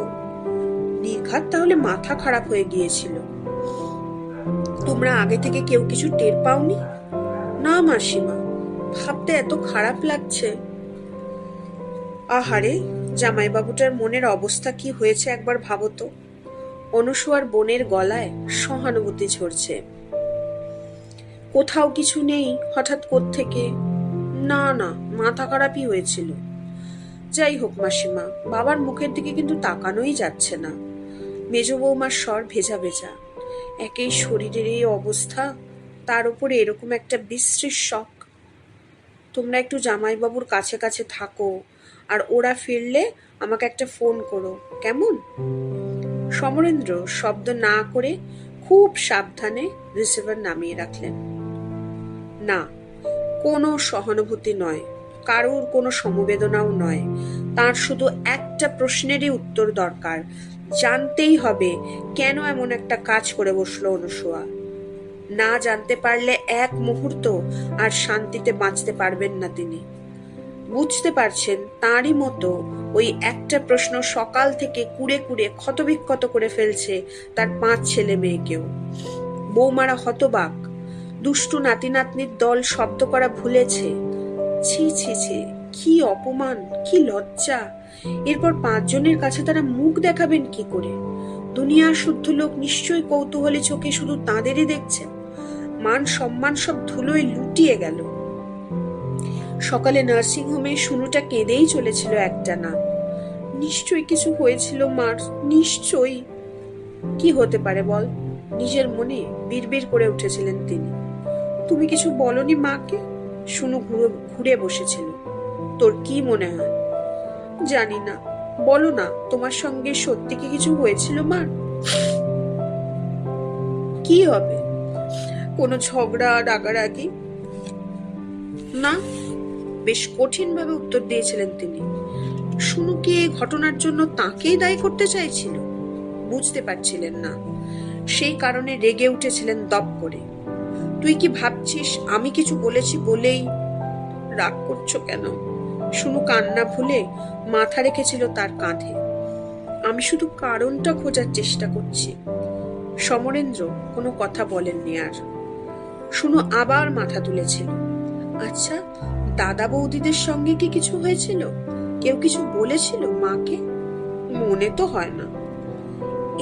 নির্ঘাত তাহলে মাথা খারাপ হয়ে গিয়েছিল। তোমরা আগে থেকে কেউ কিছু টের পাওনি? না মাসিমা, ভাবতে এত খারাপ লাগছে। আহারে, জামাইবাবুটার মনের অবস্থা কি হয়েছে একবার ভাবো তো। অনুসুয়ার বোনের গলায় সহানুভূতি ঝরছে। কোথাও কিছু নেই হঠাৎ কোত্থেকে? না না, মাথা খারাপই হয়েছিল। যাই হোক মাসিমা, বাবার মুখের দিকে কিন্তু তাকানোই যাচ্ছে না। মেজ বৌমার স্বর ভেজা ভেজা। একেই শরীরের এই অবস্থা, তার উপরে এরকম একটা বিশ্রী শক। তোমরা একটু জামাইবাবুর কাছে কাছে থাকো, আর ওরা ফিরলে আমাকে একটা ফোন করো, কেমন? সমরেন্দ্র শব্দ না করে খুব সাবধানে রিসিভার নামিয়ে রাখলেন। না, কোনো সহানুভূতি নয়, কারোর কোনো সমবেদনাও নয়। তার শুধু একটা প্রশ্নেরই উত্তর দরকার। জানতেই হবে কেন এমন একটা কাজ করে বসলো অনুসুয়া। না জানতে পারলে এক মুহূর্ত আর শান্তিতে বাঁচতে পারবেন না তিনি। বুঝতে পারছেন তাঁরই মতো ওই একটা প্রশ্ন সকাল থেকে কুড়ে কুড়ে ক্ষতবিক্ষত করে ফেলছে তার 5 ছেলে মেয়েকেও। বৌমারা হতবাক। দুষ্টু নাতি নাতনির দল শব্দ করা ভুলেছে। ছি ছি ছি, কি অপমান, কি লজ্জা! এরপর 5 জনের কাছে তারা মুখ দেখাবেন কি করে? দুনিয়ার শুদ্ধ লোক নিশ্চয়ই কৌতূহলী চোখে শুধু তাঁদেরই দেখছেন। মান সম্মান সব ধুলোয় লুটিয়ে গেল। সকালে নার্সিংহোমে শুনুটা কেঁদেই চলেছিল একটানা। নিশ্চয়ই কিছু হয়েছিল মার, নিশ্চয়ই। কি হতে পারে বল? নিজের মনে বিড়বিড় করে উঠেছিলেন তিনি। তুমি কিছু বলনি মাকে? শুনু ঘুরে বসেছিল। তোর কি মনে হয়? জানি না, বলো না, তোমার সঙ্গে সত্যি কি কিছু হয়েছিল মার? কি হবে? কোনো ঝগড়া রাগারাগি? না। বেশ কঠিন ভাবে উত্তর দিয়েছিলেন তিনি। শুনু কি এই ঘটনার জন্য তাকেই দায়ী করতে চাইছিল? বুঝতে পারছিলেন না। সেই কারণে রেগে উঠেছিলেন দপ করে। তুই কি ভাবছিস আমি কিছু বলেছি বলেই? রাগ করছো কেন? শুনু কান্না ভুলে মাথা রেখেছিল তার কাঁধে। আমি শুধু কারণটা খোঁজার চেষ্টা করছি। সমরেন্দ্র কোনো কথা বলেননি আর। শুনু আবার মাথা তুলেছিল। আচ্ছা, দাদা বৌদিদের সঙ্গে কি কিছু হয়েছিল? কেউ কিছু বলেছিল মাকে? মনে তো হয় না।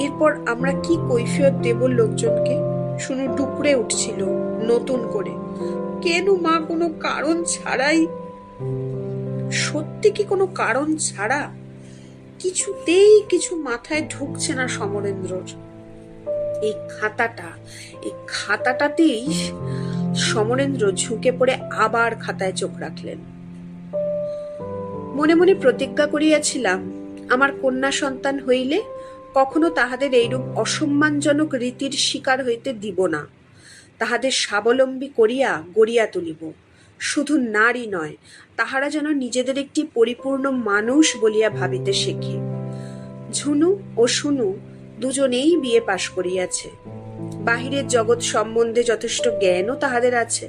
এরপর আমরা কি কৈফিয়ত দেব লোকজনকে? শুনু ডুকরে উঠছিল নতুন করে। কেন মা কোনো কারণ ছাড়াই সত্যি কি কোনো কারণ ছাড়া? কিছুতেই কিছু মাথায় ঢুকছে না সমরেন্দ্রর। এই খাতাটাতেই সমরেন্দ্র ঝুঁকে পড়ে আবার খাতায় চোখ রাখলেন। মনে মনে প্রতিজ্ঞা করিয়াছিলাম, আমার কন্যা সন্তান হইলে কখনো তাহাদের এইরূপ অসম্মানজনক রীতির শিকার হইতে দিব না। তাহাদের স্বাবলম্বী করিয়া গড়িয়া তুলিব। শুধু নারী নয়, তাহারা যেন নিজেদের একটি পরিপূর্ণ মানুষ বলিয়া ভাবিতে শেখে। ঝুনু ও শুনু দুজনেই বিয়ে পাশ করিয়াছে। বাহিরের জগৎ সম্বন্ধে যথেষ্ট জ্ঞানও তাহাদের আছে।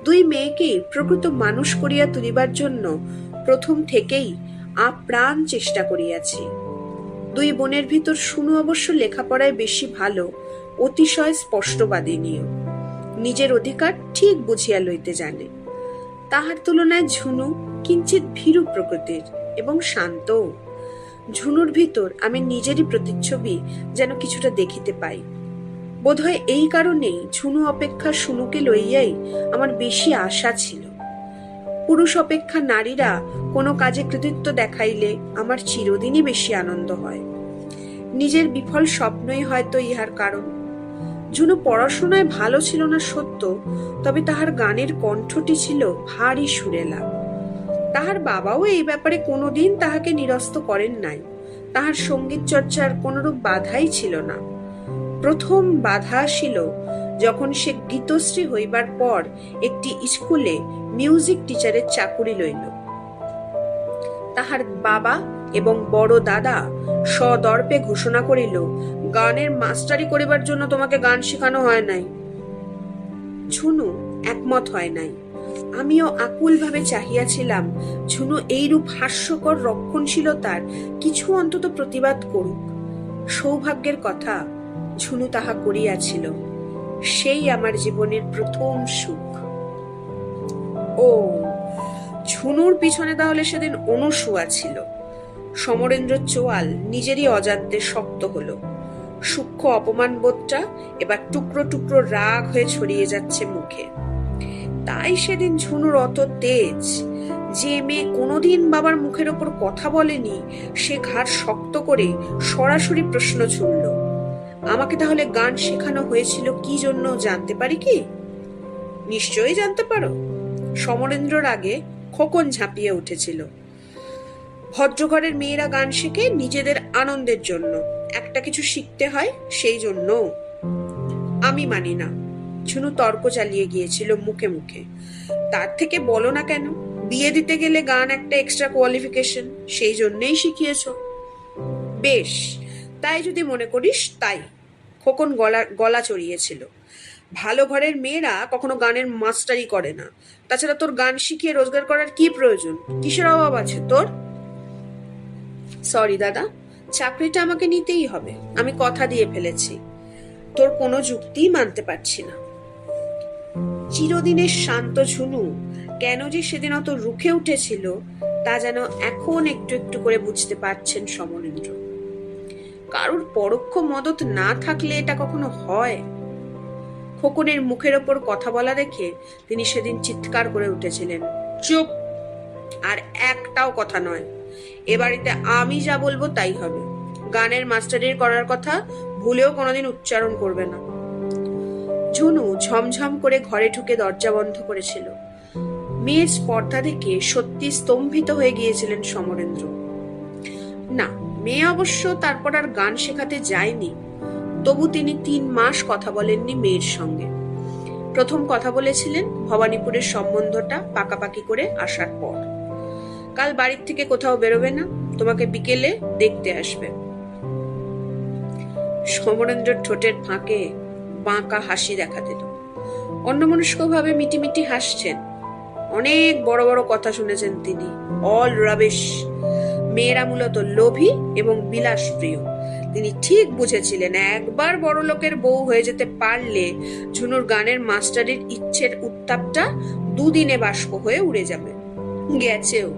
দুই মেয়েকে প্রকৃত মানুষ করিয়া তুলিবার জন্য প্রথম থেকেই আপ্রাণ চেষ্টা করিয়াছি। দুই বোনের ভিতর শুনু অবশ্য লেখাপড়ায় বেশি ভালো, অতিশয় স্পষ্টবাদিনীয়, নিজের অধিকার ঠিক বুঝিয়া লইতে জানে। তাহার তুলনায় ঝুনু কিঞ্চিৎ ভীরু প্রকৃতির এবং শান্ত। ঝুনুর ভিতর আমি নিজেরই প্রতিচ্ছবি যেন কিছুটা দেখিতে পাই। বোধহয় এই কারণেই ঝুনু অপেক্ষা শুনুকে লইয়াই আমার বেশি আশা ছিল। পুরুষ অপেক্ষা নারীরা কোনো কাজে কৃতিত্ব দেখাইলে আমার চিরদিনই বেশি আনন্দ হয়। নিজের বিফল স্বপ্নই হয়তো ইহার কারণ। ঝুনু পড়াশোনায় ভালো ছিল না সত্য, তবে তাহার গানের কণ্ঠটি ছিল ভারী সুরেলা। তাহার বাবাও এই ব্যাপারে কোনোদিন তাহাকে নিরস্ত করেন নাই। তাহার সঙ্গীত চর্চার কোনরূপ বাধাই ছিল না। প্রথম বাধা ছিল যখন সে গীতশ্রী হইবার পর একটি স্কুলে মিউজিক টিচারের চাকুরি লইল। তাহার বাবা এবং বড় দাদা সদর্পে ঘোষণা করিল, গানের মাস্টারি করিবার জন্য তোমাকে গান শেখানো হয় নাই। ঝুনু একমত হয় নাই। আমিও আকুল ভাবে চাহিয়াছিলাম ঝুনু এইরূপ হাস্যকর রক্ষণশীলতার কিছু অন্তত প্রতিবাদ করুক। সৌভাগ্যের কথা, ঝুনু তাহা করিয়াছিল। সেই আমার জীবনের প্রথম সুখ। ও, ঝুনুর পিছনে তাহলে সেদিন অনুসুয়া ছিল। সমরেন্দ্র চোয়াল নিজেরই অজান্তে শক্ত হলো। সূক্ষ্ম অপমান বোধটা এবার টুকরো টুকরো রাগ হয়ে ছড়িয়ে যাচ্ছে মুখে। তাই সেদিন ঝুনুর অত তেজ। যে মেয়ে কোনোদিন বাবার মুখের ওপর কথা বলেনি, সে ঘাড় শক্ত করে সরাসরি প্রশ্ন ছুড়ল, আমাকে তাহলে গান শেখানো হয়েছিল কি জন্য জানতে পারি কি? নিশ্চয়ই জানতে পারো। সমরেন্দ্রর আগে খোকন ঝাঁপিয়ে উঠেছিল। ভদ্রঘরের মেয়েরা গান শেখে নিজেদের আনন্দের জন্য, একটা কিছু শিখতে হয় সেই জন্য। আমি মানি না। ঝুনু তর্ক চালিয়ে গিয়েছিল মুখে মুখে। তার থেকে বলো না কেন, বিয়ে দিতে গেলে গান একটা এক্সট্রা কোয়ালিফিকেশন, সেই জন্যই শিখিয়েছ। বেশ, তাই যদি মনে করিস তাই। খোকন গলা চড়িয়েছিল। ভালো ঘরের মেয়েরা কখনো গানের মাস্টারি করে না। তাছাড়া তোর গান শিখিয়ে রোজগার করার কি প্রয়োজন? কিসের অভাব আছে তোর? সরি দাদা, চাকরিটা আমাকে নিতেই হবে। আমি কথা দিয়ে ফেলেছি। তোর কোনো যুক্তিই মানতে পারছি না। চিরদিনের শান্ত ঝুনু কেন যে সেদিন অত রুখে উঠেছিল তা যেন এখন একটু একটু করে বুঝতে পারছেন সমরেন্দ্র। কারুর পরোক্ষ মদত না থাকলে এটা কখনো হয়? খোকনের মুখের ওপর কথা বলা দেখে তিনি সেদিন চিৎকার করে উঠেছিলেন, চুপ! আর একটাও কথা নয়। এ বাড়িতে আমি যা বলবো তাই হবে। গানের মাস্টারির করার কথা ভুলেও কোনোদিন উচ্চারণ করবে না। ঝুনু ঝমঝম করে ঘরে ঢুকে দরজা বন্ধ করেছিল। মেয়ের স্পর্ধা দেখে সত্যি স্তম্ভিত হয়ে গিয়েছিলেন সমরেন্দ্র। না, মেয়ে অবশ্য তারপর আর গান শেখাতে যায়নি। তবু তিনি 3 মাস কথা বলেননি মেয়ের সঙ্গে। প্রথম কথা বলেছিলেন ভবানীপুরের সম্বন্ধটা পাকাপাকি করে আসার পর। কাল বাড়ির থেকে কোথাও বেরোবে না, তোমাকে বিকেলে দেখতে আসবে। সমরেন্দ্রের ঠোঁটের ফাঁকে বাঁকা হাসি দেখা দিল। অন্যমনস্কভাবে মিটিমিটি হাসছেন। অনেক বড় বড় কথা শুনেছেন তিনি। All rubbish. মেয়েরা মূলত লোভী এবং বিলাসপ্রিয়। তিনি ঠিক বুঝেছিলেন একবার বড় লোকের বউ হয়ে যেতে পারলে ঝুনুর গানের মাস্টারের ইচ্ছের উত্তাপটা 2 দিনে বাষ্প হয়ে উড়ে যাবে। গেছেও।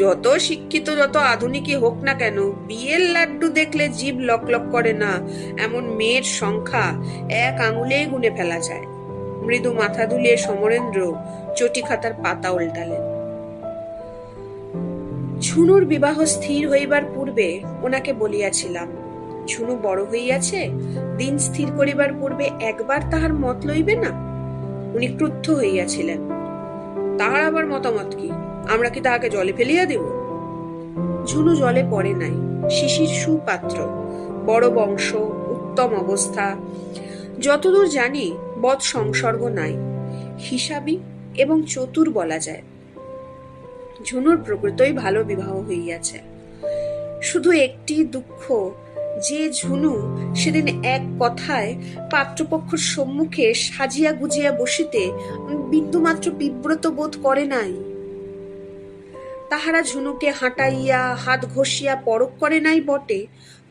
যত শিক্ষিত যত আধুনিকই হোক না কেন, বিয়ের লাড্ডু দেখলে জিভ লক লক করে না এমন মেয়ের সংখ্যা 1 আঙুলেই গুনে ফেলা যায়। মৃদু মাথা দুলিয়ে সমরেন্দ্র চটি খাতার পাতা উল্টালেন। ঝুনুর বিবাহ স্থির হইবার পূর্বে ওনাকে বলিয়াছিলাম, ঝুনু বড় হইয়াছে, দিন স্থির করিবার পূর্বে একবার তাহার মত লইবে না। উনি ক্রুদ্ধ হইয়াছিলেন। তাহার আবার মতামত কি? আমরা কি তাহাকে জলে ফেলিয়া দেব? ঝুনু জলে পড়ে নাই। শিশির সুপাত্র, বড় বংশ, উত্তম অবস্থা, যতদূর জানি বদ সংসর্গ নাই, হিসাবী এবং চতুর বলা যায়। ঝুনুর প্রকৃতই ভালো বিবাহ হইয়াছে। শুধু একটি দুঃখ, যে ঝুনু সেদিন এক কথায় পাত্রপক্ষের সম্মুখে সাজিয়া গুজিয়া বসিতে বিন্দুমাত্র বিব্রত বোধ করে নাই। তাহারা ঝুনুকে হাঁটাইয়া হাত ঘষিয়া পরখ করে নাই বটে,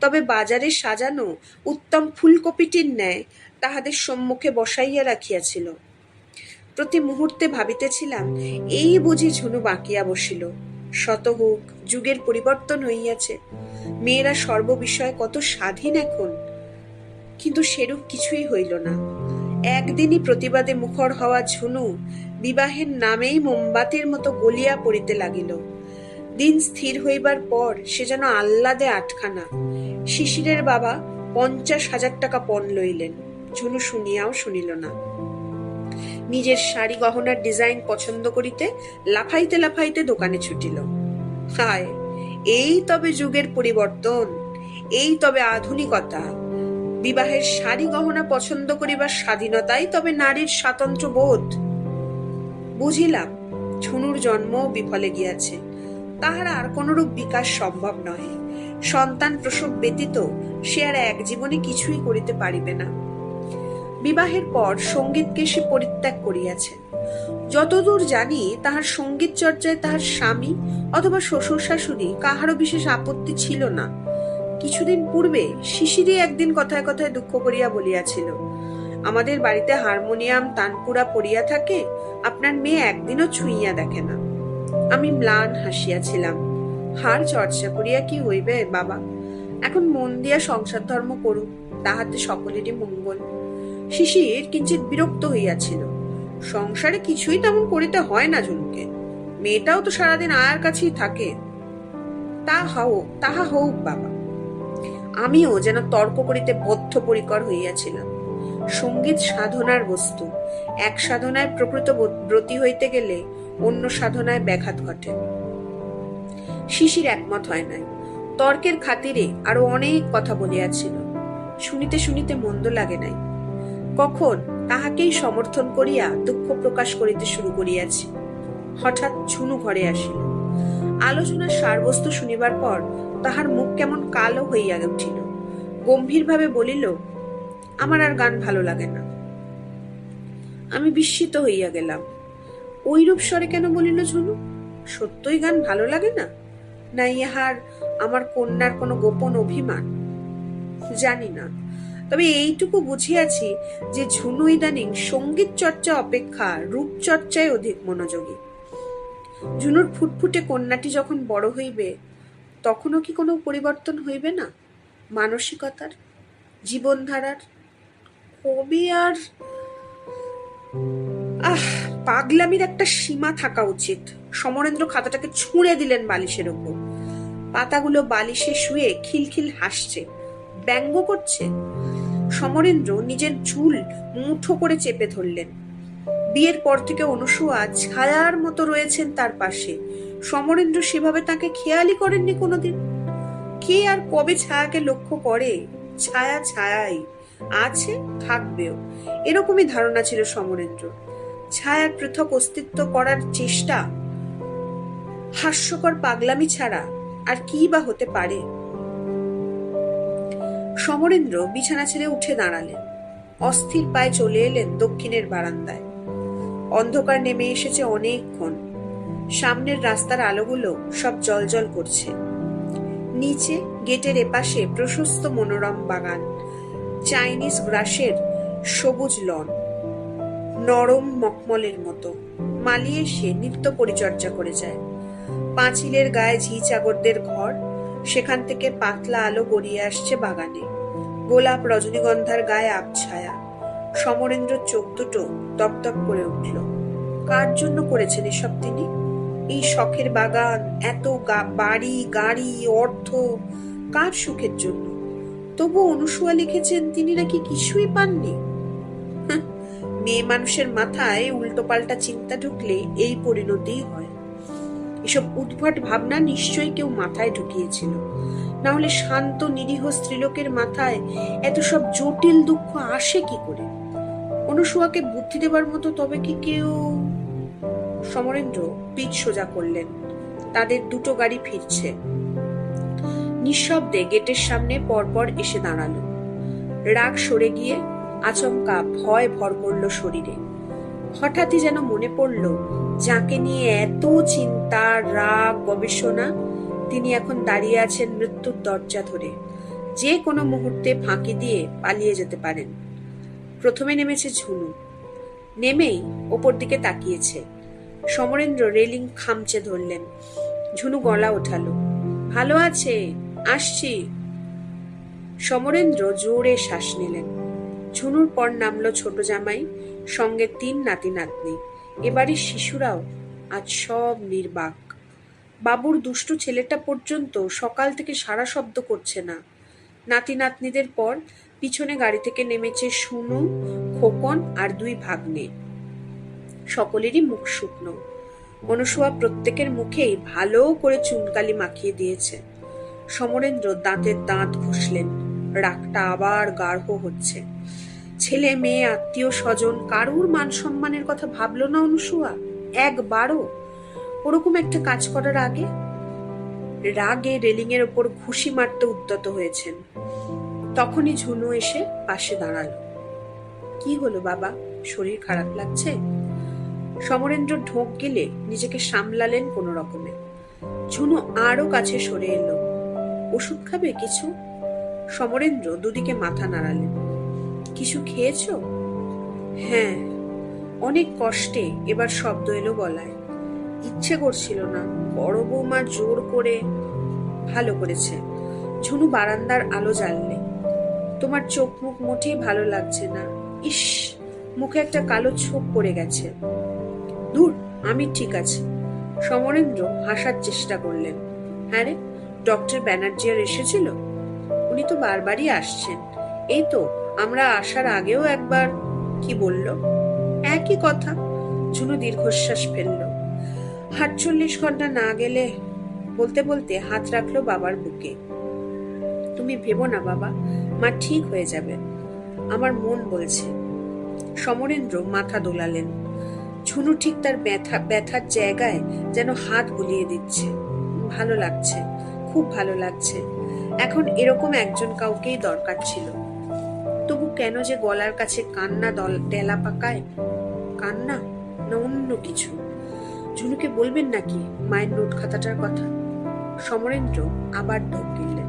তবে বাজারে সাজানো উত্তম ফুলকপিটির ন্যায় তাহাদের সম্মুখে বসাইয়া রাখিয়াছিল। প্রতি মুহূর্তে ভাবিতেছিলাম, এই বুঝি ঝুনু বাঁকিয়া বসিল। শত হোক, যুগের পরিবর্তন হইয়াছে, মেয়েরা সর্ববিষয়ে কত স্বাধীন এখন। কিন্তু সেরূপ কিছুই হইল না। একদিনই প্রতিবাদে মুখর হওয়া ঝুনু বিবাহের নামেই মোমবাতির মতো গলিয়া পড়িতে লাগিল। দিন স্থির হইবার পর সে যেন আহ্লাদে আটখানা। শিশিরের বাবা 50,000 টাকা পণ লইলেন। ঝুনু শুনিয়াও শুনিল না। নিজের শাড়ি গহনার ডিজাইন পছন্দ করিতে লাফাইতে লাফাইতে দোকানে ছুটিল। হায়, এই তবে যুগের পরিবর্তন, এই তবে আধুনিকতা। বিবাহের শাড়ি গহনা পছন্দ করিবার স্বাধীনতাই তবে নারীর স্বাতন্ত্র্য বোধ। বুঝিলাম, ঝুনুর জন্ম বিফলে গিয়াছে। তাহার আর কোনরূপ বিকাশ সম্ভব নহে। সন্তান প্রসব ব্যতীত সে আর এক জীবনে কিছুই করিতে পারিবে না। বিবাহের পর সঙ্গীতকে সে পরিত্যাগ করিয়াছে। যতদূর জানি তাহার সঙ্গীত চর্চায় তাহার স্বামী অথবা শ্বশুর শাশুড়ি কাহারও বিশেষ আপত্তি ছিল না। কিছুদিন পূর্বে শিশিরই একদিন কথায় কথায় দুঃখ করিয়া বলিয়াছিল, আমাদের বাড়িতে হারমোনিয়াম তানপুরা পড়িয়া থাকে, আপনার মেয়ে একদিনও ছুঁইয়া দেখে না। আমি ম্লান হাসিয়াছিলাম। হার চর্চা করিয়া কি হইবে বাবা, এখন মন দিয়া সংসার ধর্ম করুক, তাহাতে সকলেরই মঙ্গল। শিশির কিঞ্চিৎ বিরক্ত হইয়াছিল। সংসারে কিছুই তেমন করিতে হয় না ঝুনুকে, মেয়েটাও তো সারাদিন আয়ার কাছেই থাকে। তাহা হোক বাবা। আমিও যেন তর্ক করিতে বদ্ধপরিকর হইয়াছিলাম। সঙ্গীত সাধনার বস্তু। এক সাধনায় প্রকৃত ব্রতী হইতে গেলে অন্য সাধনায় ব্যাঘাত ঘটে। শিশির একমত হয় নাই। তর্কের খাতিরে আরো অনেক কথা বলিয়াছিল। শুনিতে শুনিতে মন্দ লাগে নাই। কখন তাহাকেই সমর্থন করিয়া দুঃখ প্রকাশ করিতে শুরু করিয়াছি। হঠাৎ ঝুনু ঘরে আসিল। আলোচনার সারবস্তু শুনিবার পর তাহার মুখ কেমন কালো হইয়া উঠিল। গম্ভীরভাবে বলিল, আমার আর গান ভালো লাগে না। আমি বিস্মিত হইয়া গেলাম। ওইরূপ স্বরে কেন বলিল ঝুনু? সত্যই গান ভালো লাগে না, না ইহার আমার কন্যার কোনো গোপন অভিমান? জানি না, তবে এইটুকু বুঝিয়াছি যে ঝুনু ইদানিং সঙ্গীত চর্চা অপেক্ষা রূপচর্চায় অধিক মনোযোগী। ঝুনুর ফুটফুটে কন্যাটি যখন বড় হইবে, তখনও কি কোনো পরিবর্তন হইবে না মানসিকতার, জীবনধারার? কবি আর পাগলামির একটা সীমা থাকা উচিত। সমরেন্দ্র খাতাটাকে ছুঁড়ে দিলেন বালিশের ওপর। পাতাগুলো বালিশে শুয়ে খিলখিল হাসছে, ব্যঙ্গ করছে। সমরেন্দ্র নিজের চুল মুঠো করে চেপে ধরলেন। বিয়ের পর থেকে অনুসূয়া ছায়ার মতো রয়েছেন তার পাশে। সমরেন্দ্র সেভাবে তাকে খেয়ালই করেননি কোনোদিন। কে আর কবে ছায়াকে লক্ষ্য করে? ছায়া ছায়াই আছে, থাকবেও, এরকমই ধারণা ছিল সমরেন্দ্র। ছায়ার পৃথক অস্তিত্ব করার চেষ্টা হাস্যকর পাগলামি ছাড়া আর কি বা হতে পারে? সমরেন্দ্র বিছানা ছেড়ে উঠে দাঁড়ালেন। অস্থির পায়ে চলে এলেন দক্ষিণের বারান্দায়। অন্ধকার নেমে এসেছে অনেকক্ষণ। সামনের রাস্তার আলোগুলো সব জ্বলজ্বল করছে। নিচে গেটের এপাশে প্রশস্ত মনোরম বাগান, চাইনিজ গ্রাসের সবুজ লন, নরম মখমলের মতো। মালি এসে নিত্য পরিচর্যা করে যায়। পাঁচিলের গায়ে ঝি চাকরদের ঘর, সেখান থেকে পাতলা আলো গড়িয়ে আসছে বাগানে। গোলাপ রজনীগন্ধার গায়ে আবছায়া। সমরেন্দ্র চোখ দুটো দপদপ করে উঠল। কার জন্য করেছেন এসব তিনি? এই শখের বাগান, এত বাড়ি গাড়ি অর্থ কার সুখের জন্য? তবু অনুসুয়া লিখেছেন তিনি নাকি কিছুই পাননি। মেয়ে মানুষের মাথায় উল্টো পাল্টা চিন্তা ঢুকলে এই পরিণতিই হয়। এসব উদ্ভট ভাবনা নিশ্চয়ই কেউ মাথায় ঢুকিয়েছিল, না হলে শান্ত নিরীহ স্ত্রীলোকের মাথায় এত সব জটিল দুঃখ আসে কি করে? অনুসুয়াকে বুদ্ধি দেবার মতো তবে কি কেউ? সমরেন্দ্র পিঠ সোজা করলেন। তাদের দুটো গাড়ি ফিরছে। নিঃশব্দে গেটের সামনে পরপর এসে দাঁড়ালো। রাগ সরে গিয়ে আচমকা ভয় ভর করল শরীরে। হঠাৎই যেন মনে পড়ল, যাকে নিয়ে এত চিন্তা, রাগ, গবেষণা, তিনি এখন দাঁড়িয়ে আছেন মৃত্যুর দরজা ধরে। যে কোনো মুহূর্তে ফাঁকি দিয়ে পালিয়ে যেতে পারেন। প্রথমে নেমেছে ঝুনু। নেমেই ওপর দিকে তাকিয়েছে। সমরেন্দ্র রেলিং খামচে ধরলেন। ঝুনু গলা ওঠালো, ভালো আছে, আসছি। সমরেন্দ্র জোরে শ্বাস নিলেন। ঝুনুর পর নামলো ছোট জামাই, সঙ্গে 3 নাতি নাতনি। এবারে শিশুরাও আজ সব নির্বাক। বাবুর দুষ্টু ছেলেটা পর্যন্ত সকাল থেকে সারা শব্দ করছে না। নাতি নাতনিদের পর পিছনে গাড়ি থেকে নেমেছে সুনু, খোকন আর 2 ভাগ্নে। সকলেরই মুখ শুকনো। অনুসুয়া প্রত্যেকের মুখেই ভালো করে চুনকালি মাখিয়ে দিয়েছে। সমরেন্দ্র দাঁতের দাঁত ঘষলেন। রাগটা আবার গাঢ় হচ্ছে। ছেলে মেয়ে আত্মীয় স্বজন কারুর মান সম্মানের কথা ভাবলো না অনুসুয়া একবারও? ওরকম একটা কাজ করার আগে রাগে রেলিং এর ওপর ঘুষি মারতে উদ্যত হয়েছেন। তখনই ঝুনু এসে পাশে দাঁড়ালো। কি হলো বাবা, শরীর খারাপ লাগছে? সমরেন্দ্র ঢোক গেলে নিজেকে সামলালেন কোনো রকমে। ঝুনু আরো কাছে সরে এলো। ওষুধ খাবে কিছু? সমরেন্দ্র দুদিকে মাথা নাড়ালেন। কিছু খেয়েছো? হ্যাঁ, অনেক কষ্টে এবার শব্দ এলো গলায়। ইচ্ছে করছিল না, বড় বৌমা জোর করে। ভালো করেছে। ঝুনু বারান্দার আলো জ্বাললে। তোমার চোখ মুখ মোটেই ভালো লাগছে না। ইস, মুখে একটা কালো ছোপ পড়ে গেছে। দূর, আমি ঠিক আছি। সমরেন্দ্র হাসার চেষ্টা করলেন। হ্যাঁ রে, ডক্টর ব্যানার্জি আর এসেছিল? উনি তো বারবারই আসছেন। এই তো আমরা আসার আগেও একবার। কি বলল? একই কথা। ঝুনু দীর্ঘশ্বাস ফেলল। 48 ঘন্টা না গেলে। বলতে বলতে হাত রাখলো বাবার বুকে। তুমি ভেবো না বাবা, মা ঠিক হয়ে যাবে, আমার মন বলছে। সমরেন্দ্র মাথা দোলালেন। ঝুনু ঠিক তার ব্যথার জায়গায় যেন হাত বুলিয়ে দিচ্ছে। ভালো লাগছে, খুব ভালো লাগছে। এখন এরকম একজন কাউকেই দরকার ছিল। তবু কেন যে গলার কাছে কান্না ডেলা পাকায়? কান্না না অন্য কিছু? ঝুনুকে বলবেন নাকি মায়ের নোট খাতাটার কথা? সমরেন্দ্র আবার ঢোক গিললেন।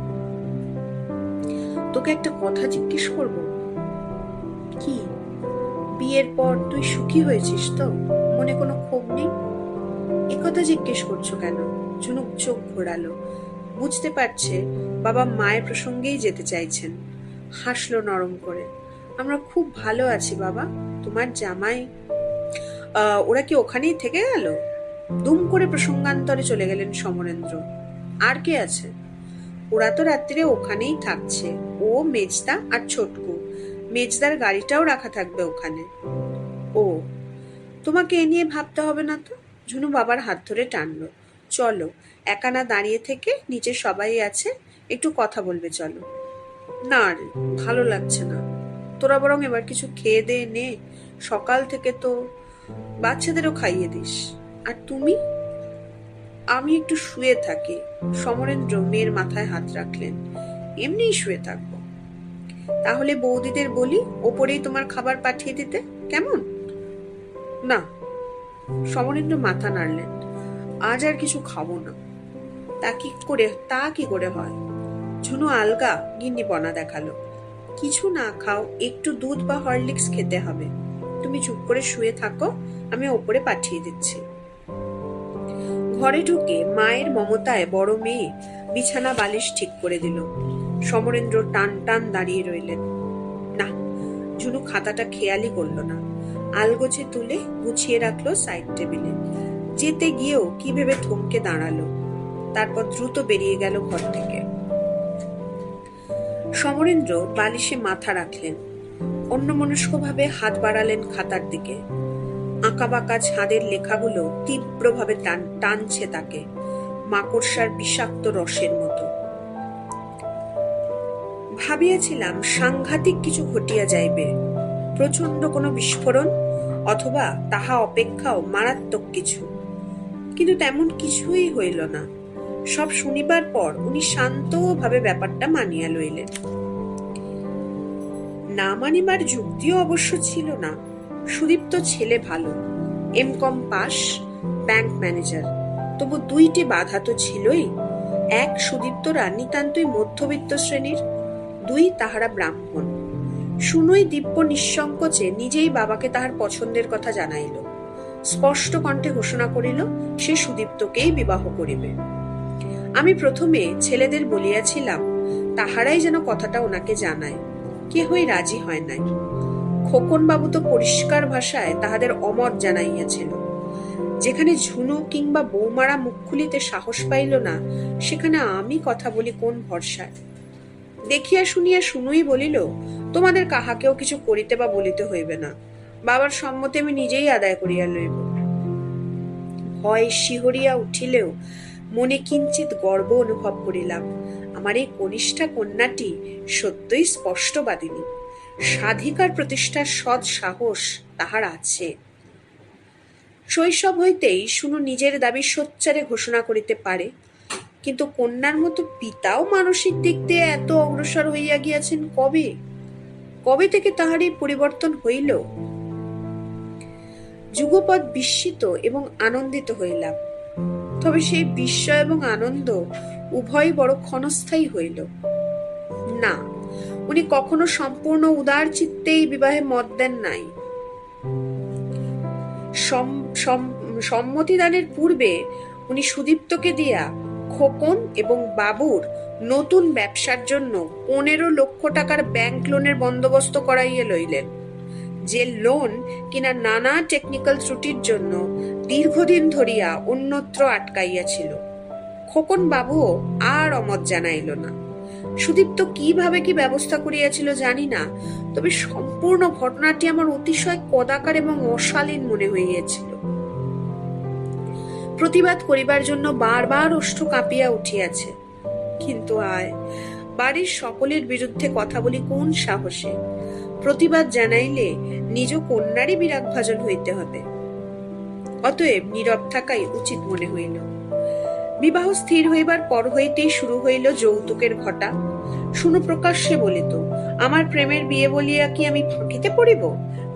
তোকে একটা কথা জিজ্ঞেস করব। কি? বিয়ের পর তুই সুখী হয়েছিস তো? মনে কোনো ক্ষোভ নেই? একথা জিজ্ঞেস করছো কেন? ঝুনুক চোখ ঘোরালো। বুঝতে পারছে বাবা মায়ের প্রসঙ্গেই যেতে চাইছেন। হাসলো নরম করে। আমরা খুব ভালো আছি বাবা। তোমার জামাই ওরা কি ওখানেই থেকে গেল? দুম করে প্রসঙ্গান্তরে চলে গেলেন সমরেন্দ্র। আর কে আছে? ওরা তো রাত্রিরে ওখানেই থাকছে। ও, মেজদা আর ছোটকু। মেজদার গাড়িটাও রাখা থাকবে ওখানে। ও, তোমাকে এ নিয়ে ভাবতে হবে না তো। ঝুনু বাবার হাত ধরে টানলো। চলো, একা না দাঁড়িয়ে থেকে, নিচে সবাই আছে, একটু কথা বলবে চলো। না রে, ভালো লাগছে না। তোরা বরং এবার কিছু খেয়ে দে নে। সকাল থেকে তো। বাচ্চাদেরও খাইয়ে দিস। আর তুমি? আমি একটু শুয়ে থাকি। সমরেন্দ্র মেয়ের মাথায় হাত রাখলেন। এমনিই শুয়ে থাকবো। তাহলে বৌদিদের বলি ওপরেই তোমার খাবার পাঠিয়ে দিতে, কেমন? না। সমরেন্দ্র মাথা নাড়লেন। আজ আর কিছু খাবো না। তা কি করে হয়? ঝুনু আলগা গিন্নিপনা দেখালো। কিছু না খাও, একটু দুধ বা হরলিক্স খেতে হবে। তুমি চুপ করে শুয়ে থাকো, আমি ওপরে পাঠিয়ে দিচ্ছি। ঘরে ঢুকে মায়ের মমতায় বড় মেয়ে বিছানা বালিশ ঠিক করে দিল। সমরেন্দ্র টান টান দাঁড়িয়ে রইলেন। না, ঝুনু খাতাটা খেয়ালই করলো না। আলগোছে তুলে গুছিয়ে রাখলো সাইড টেবিলে। যেতে গিয়েও কি ভেবে থমকে দাঁড়ালো, তারপর দ্রুত বেরিয়ে গেল ঘর থেকে। সমরেন্দ্র বালিশে মাথা রাখলেন, অন্যমনস্কভাবে হাত বাড়ালেন খাতার দিকে। আঁকাবাঁকা ছাঁদের লেখাগুলো তীব্রভাবে টানছে তাকে, মাকড়সার বিষাক্ত রসের মতো। ভাবিয়াছিলাম সাংঘাতিক কিছু ঘটিয়া যাইবে, প্রচন্ড কোনো বিস্ফোরণ, অথবা তাহা অপেক্ষাও মারাত্মক কিছু, কিন্তু তেমন কিছুই হইল না। সব শুনিবার পর উনি শান্তভাবে ব্যাপারটা মানিয়া লইলেন। না মানিবার যুক্তিও অবশ্য ছিল না। সুদীপ্ত ছেলে ভালো, এমকম পাস, ব্যাংক ম্যানেজার, তবু দুইটি বাধা তো ছিলই। এক, সুদীপ্তরা নিতান্তই মধ্যবিত্ত শ্রেণীর, দুই, তাহারা ব্রাহ্মণ। শুনই দিব্য নিঃসংকোচে নিজেই বাবাকে তাহার পছন্দের কথা জানাইল, স্পষ্ট কণ্ঠে ঘোষণা করিল সে সুদীপ্তকেই বিবাহ করিবে। আমি প্রথমে ছেলেদের বলিয়াছিলাম তাহারাই যেন কথাটা ওনাকে জানায়, কেহই রাজি হয় নাই। খোকন বাবু তো পরিষ্কার ভাষায় তাহাদের অমত জানাইয়াছিল। যেখানে ঝুনু কিংবা বৌমারা মুখ খুলিতে সাহস পাইল না, সেখানে আমি কথা বলি কোন ভরসায়? দেখিয়া শুনিয়া শুনুই বলিল, তোমাদের কাহাকেও কিছু করিতে বা বলিতে হইবে না, বাবার সম্মতি আমি নিজেই আদায় করিয়া লইব। ভয় শিহরিয়া উঠিলেও মনে কিঞ্চিত গর্ব অনুভব করিলাম। আমার এই কনিষ্ঠা কন্যাটি সত্যই স্পষ্টবাদিনী, স্বাধিকার প্রতিষ্ঠার সৎ সাহস তাহার আছে। শৈশব হইতেই শুনু নিজের দাবি সোচ্চারে ঘোষণা করিতে পারে, কিন্তু কন্যার মতো পিতাও মানসিক দিক দিয়ে এত অগ্রসর হইয়া গিয়াছেন কবে? কবে থেকে তাহার এই পরিবর্তন হইল? যুগপৎ বিস্মিত এবং আনন্দিত হইলাম। তবে সেই বিস্ময় এবং আনন্দ উভয়ই বড় ক্ষণস্থায়ী হইল না। উনি কখনো সম্পূর্ণ উদার চিত্তেই বিবাহে মত দেন নাই। সম্মতিদানের পূর্বে উনি সুদীপ্তকে দিয়া খোকন এবং বাবুর নতুন ব্যবসার জন্য 15 লক্ষ টাকার ব্যাংক লোনের বন্দোবস্ত করাইয়া লইলেন, যে লোন কিনা নানা টেকনিক্যাল ত্রুটির জন্য দীর্ঘদিন ধরিয়া অন্যত্র আটকাইয়াছিল। খোকন বাবুও আর অমত জানাইল না। সুদীপ্ত কিভাবে কি ব্যবস্থা করিয়াছিল জানি না, তবে সম্পূর্ণ ঘটনাটি আমার অতিশয় কদাকার এবং অশালীন মনে হইয়াছিল। প্রতিবাদ করিবার জন্য বারবার ওষ্ঠ কাঁপিয়া উঠিয়াছে, কিন্তু বাড়ির সকলের বিরুদ্ধে কথা বলি কোন সাহসে? প্রতিবাদ জানাইলে নিজ কন্যারই বিরাগভাজন হইতে হবে। অতএব নীরব থাকাই উচিত মনে হইল। বিবাহ স্থির হইবার পর হইতেই শুরু হইল যৌতুকের ঘটা। শুনু প্রকাশ্যে বলিত, আমার প্রেমের বিয়ে বলিয়া কি আমি ফাঁকিতে পড়িব?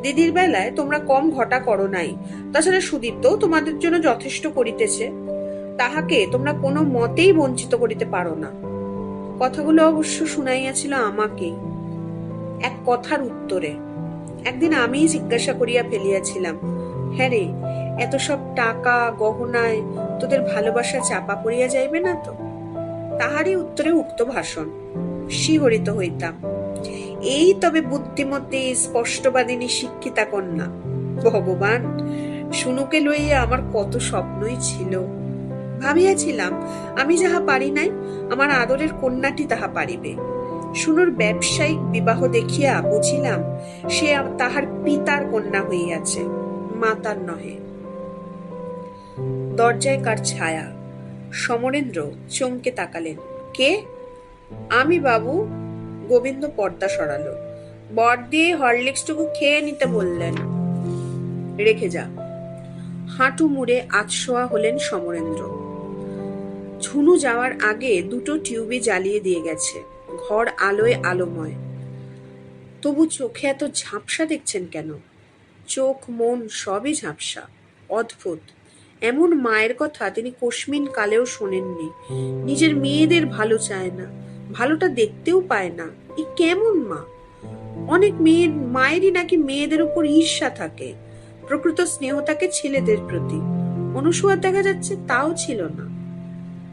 দিদির বেলায় তোমরা কম ঘটা করো নাই, তাছাড়া সুদীপ্ত তোমাদের জন্য যথেষ্ট করিতেছে, তাহাকে তোমরা কোনো মতেই বঞ্চিত করিতে পারো না। কথাগুলো অবশ্য শুনাইয়াছিল আমাকেই, এক কথার উত্তরে। একদিন আমি জিজ্ঞাসা করিয়া ফেলিয়াছিলাম, হ্যাঁ রে, এত সব টাকা গহনায় তোদের ভালোবাসা চাপা পড়িয়া যাইবে না তো? তাহারই উত্তরে উক্ত ভাষণ। শিহরিত হইতাম। এই তবে বুদ্ধিমতী স্পষ্টবাদিনী শিক্ষিতা কন্যা। ভগবান, শুনুকে লইয়া আমার কত স্বপ্নই ছিল। ভাবিয়াছিলাম আমি যাহা পারি নাই, আমার আদরের কন্যাটি তাহা পারিবে। শুনুর ব্যবসায়িক বিবাহ দেখিয়া বুঝিলাম সে তাহার পিতার কন্যা হইয়াছে, মাতার নহে। দরজায় কার ছায়া। সমরেন্দ্র চমকে তাকালেন। কে? আমি বাবু। গোবিন্দ পর্দা সরালো। বর দিয়ে হরলিক্সটুকু খেয়ে নিতে বললেন। রেখে যা। হাঁটু মুড়ে আতশোয়া হলেন সমরেন্দ্র। ঝুনু যাওয়ার আগে দুটো টিউবই জ্বালিয়ে দিয়ে গেছে, ঘর আলোয় আলোময়। তবু চোখে এত ঝাপসা দেখছেন কেন? চোখ মন সবই ঝাপসা, অদ্ভুত। এমন মায়ের কথা তিনি কোশমিন কালেও শোনেননি। নিজের মেয়েদের ভালো চায় না, ভালোটা দেখতেও পায় না। এ কেমন মা? অনেক মায়েরই নাকি মেয়েদের উপর ঈর্ষা থাকে, প্রকৃত স্নেহ থাকে ছেলেদের প্রতি। অনুসুয়া দেখা যাচ্ছে তাও ছিল না।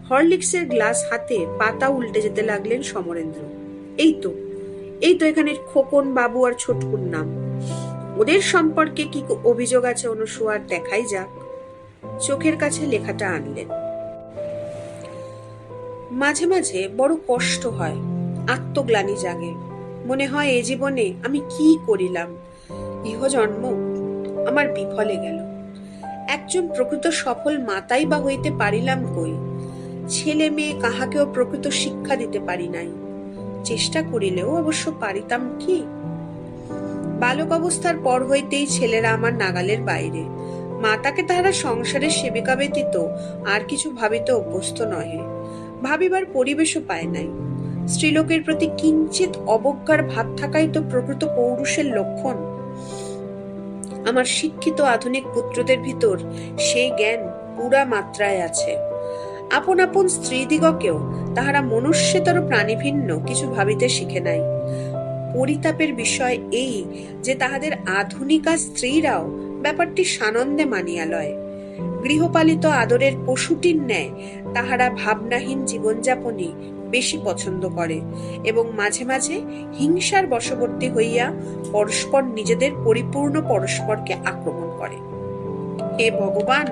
হরলিক্সের গ্লাস হাতে পাতা উল্টে যেতে লাগলেন সমরেন্দ্র। এই তো এখানে খোকন বাবু আর ছোটকুর নাম। ওদের সম্পর্কে কি অভিযোগ আছে অনুসুয়ার, দেখাই যাক। চোখের কাছে লেখাটা আনলেন। মাঝে মাঝে বড় কষ্ট হয়, আত্মগ্লানি জাগে। মনে হয় এ জীবনে আমি কি করিলাম, ইহজন্ম আমার বিফলে গেল। একজন প্রকৃত সফল মাতাই বা হইতে পারিলাম কই? ছেলে মেয়ে কাহাকেও প্রকৃত শিক্ষা দিতে পারি নাই। চেষ্টা করিলেও অবশ্য পারিতাম কি? বালক অবস্থার পর হইতেই ছেলেরা আমার নাগালের বাইরে। মাতাকে তাহারা সংসারের সেবিকা ব্যতীত আর কিছু ভাবিতে অভ্যস্ত নহে। ভাবিবার পরিবেশও পায় নাই। স্ত্রীলোকের প্রতি কিঞ্চিত অবজ্ঞার ভাব থাকাই তো প্রকৃত পৌরুষের লক্ষণ। আমার শিক্ষিত আধুনিক পুত্রদের ভিতর সেই জ্ঞান পুরা মাত্রায় আছে। আপন আপন স্ত্রীদিগকেও তাহারা মনুষ্যেতর প্রাণীভিন্ন কিছু ভাবিতে শিখে নাই। পরিতাপের বিষয় এই যে তাহাদের আধুনিকা স্ত্রীরাও ব্যাপারটি সানন্দে মানিয়া লয়। গৃহপালিত আদরের পশুটির ন্যায় তাহারা ভাবনাহীন জীবনযাপনই বেশি পছন্দ করে এবং মাঝে মাঝে হিংসার বশবর্তী হইয়া পরস্পর নিজেদের পরিপূর্ণ পরস্পরকে আক্রমণ করে। হে ভগবান,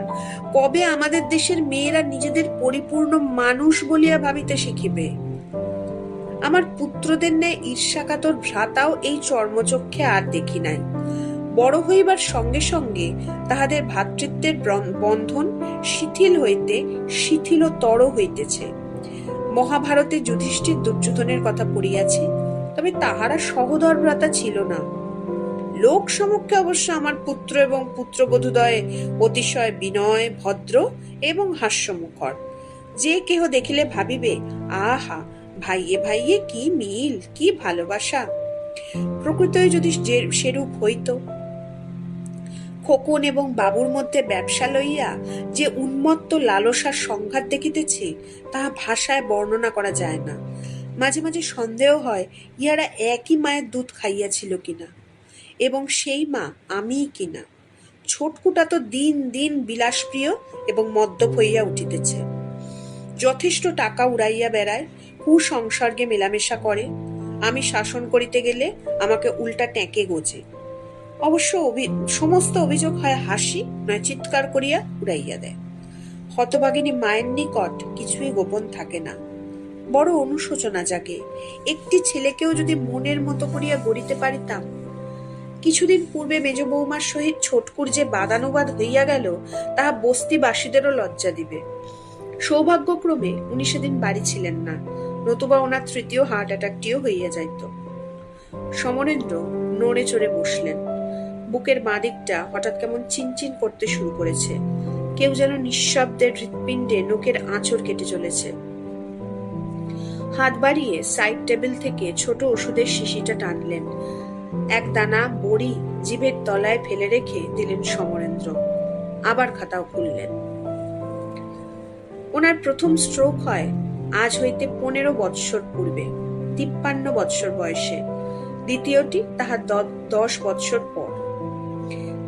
কবে আমাদের দেশের মেয়েরা নিজেদের পরিপূর্ণ মানুষ বলিয়া ভাবিতে শিখিবে? আমার পুত্রদের ন্যায় ঈর্ষাকাতর ভ্রাতাও এই চর্মচক্ষে আর দেখি নাই। বড় হইবার সঙ্গে সঙ্গে তাহাদের ভ্রাতৃত্বের বন্ধন শিথিল হইতে শিথিলতর হইতেছে। মহাভারতে যুধিষ্ঠির দুর্যোধনের কথা পড়িয়াছি, তবে তাহারা সহোদর ভ্রাতা ছিল না। লোক সমক্ষে অবশ্য আমার পুত্র এবং পুত্রবধূদ্বয় অতিশয় বিনয়, ভদ্র এবং হাস্যমুখর। যে কেহ দেখিলে ভাবিবে, আহা, ভাইয়ে ভাইয়ে কি মিল, কি ভালোবাসা। প্রকৃতই যদি সেরূপ হইত। খোকন এবং বাবুর মধ্যে ব্যবসা লইয়া যে উন্মত্ত লালসার সংঘাত দেখিতেছি, তাহা ভাষায় বর্ণনা করা যায় না। মাঝে মাঝে সন্দেহ হয় ইহারা একই মায়ের দুধ খাইয়াছিল কিনা, এবং সেই মা আমিই কিনা। ছোটকুটা তো দিন দিন বিলাসপ্রিয় এবং মদ্যপ হইয়া উঠিতেছে। যথেষ্ট টাকা উড়াইয়া বেড়ায়, কুসংসর্গে মেলামেশা করে। আমি শাসন করিতে গেলে আমাকে উল্টা ট্যাঁকে গোজে। অবশ্য সমস্ত অভিযোগ হয় হাসি, নয় চিৎকার করিয়া উড়াইয়া দেয়। হতভাগিনী মায়ের নিকট কিছুই গোপন থাকে না। বড় অনুশোচনা জাগে। একটি ছেলেকেও যদি মনের মতো করিয়া গড়িতে পারিতাম। কিছুদিন পূর্বে মেজ বৌমার সহিত ছোটকুর যে বাদানুবাদ হইয়া গেল, তাহা বস্তিবাসীদেরও লজ্জা দিবে। সৌভাগ্যক্রমে উনি সেদিন বাড়ি ছিলেন না, নতুবা ওনার তৃতীয় হার্ট অ্যাটাকটিও হইয়া যাইত। সমরেন্দ্র নড়ে চড়ে বসলেন। বুকের বাঁ দিকটা হঠাৎ কেমন চিনচিন করতে শুরু করেছে। কেউ যেন নিঃশব্দে হৃৎপিণ্ডে নোকের আঁচড় কেটে চলেছে। হাত বাড়িয়ে সাইড টেবিল থেকে ছোট ওষুধের শিশিটা টানলেন। এক দানা বড়ি জিভের তলায় ফেলে রেখে দিলেন সমরেন্দ্র। আবার খাতাও খুললেন। ওনার প্রথম স্ট্রোক হয় আজ হইতে 15 বৎসর পূর্বে, 53 বৎসর বয়সে। দ্বিতীয়টি তাহার 10 বৎসর পর।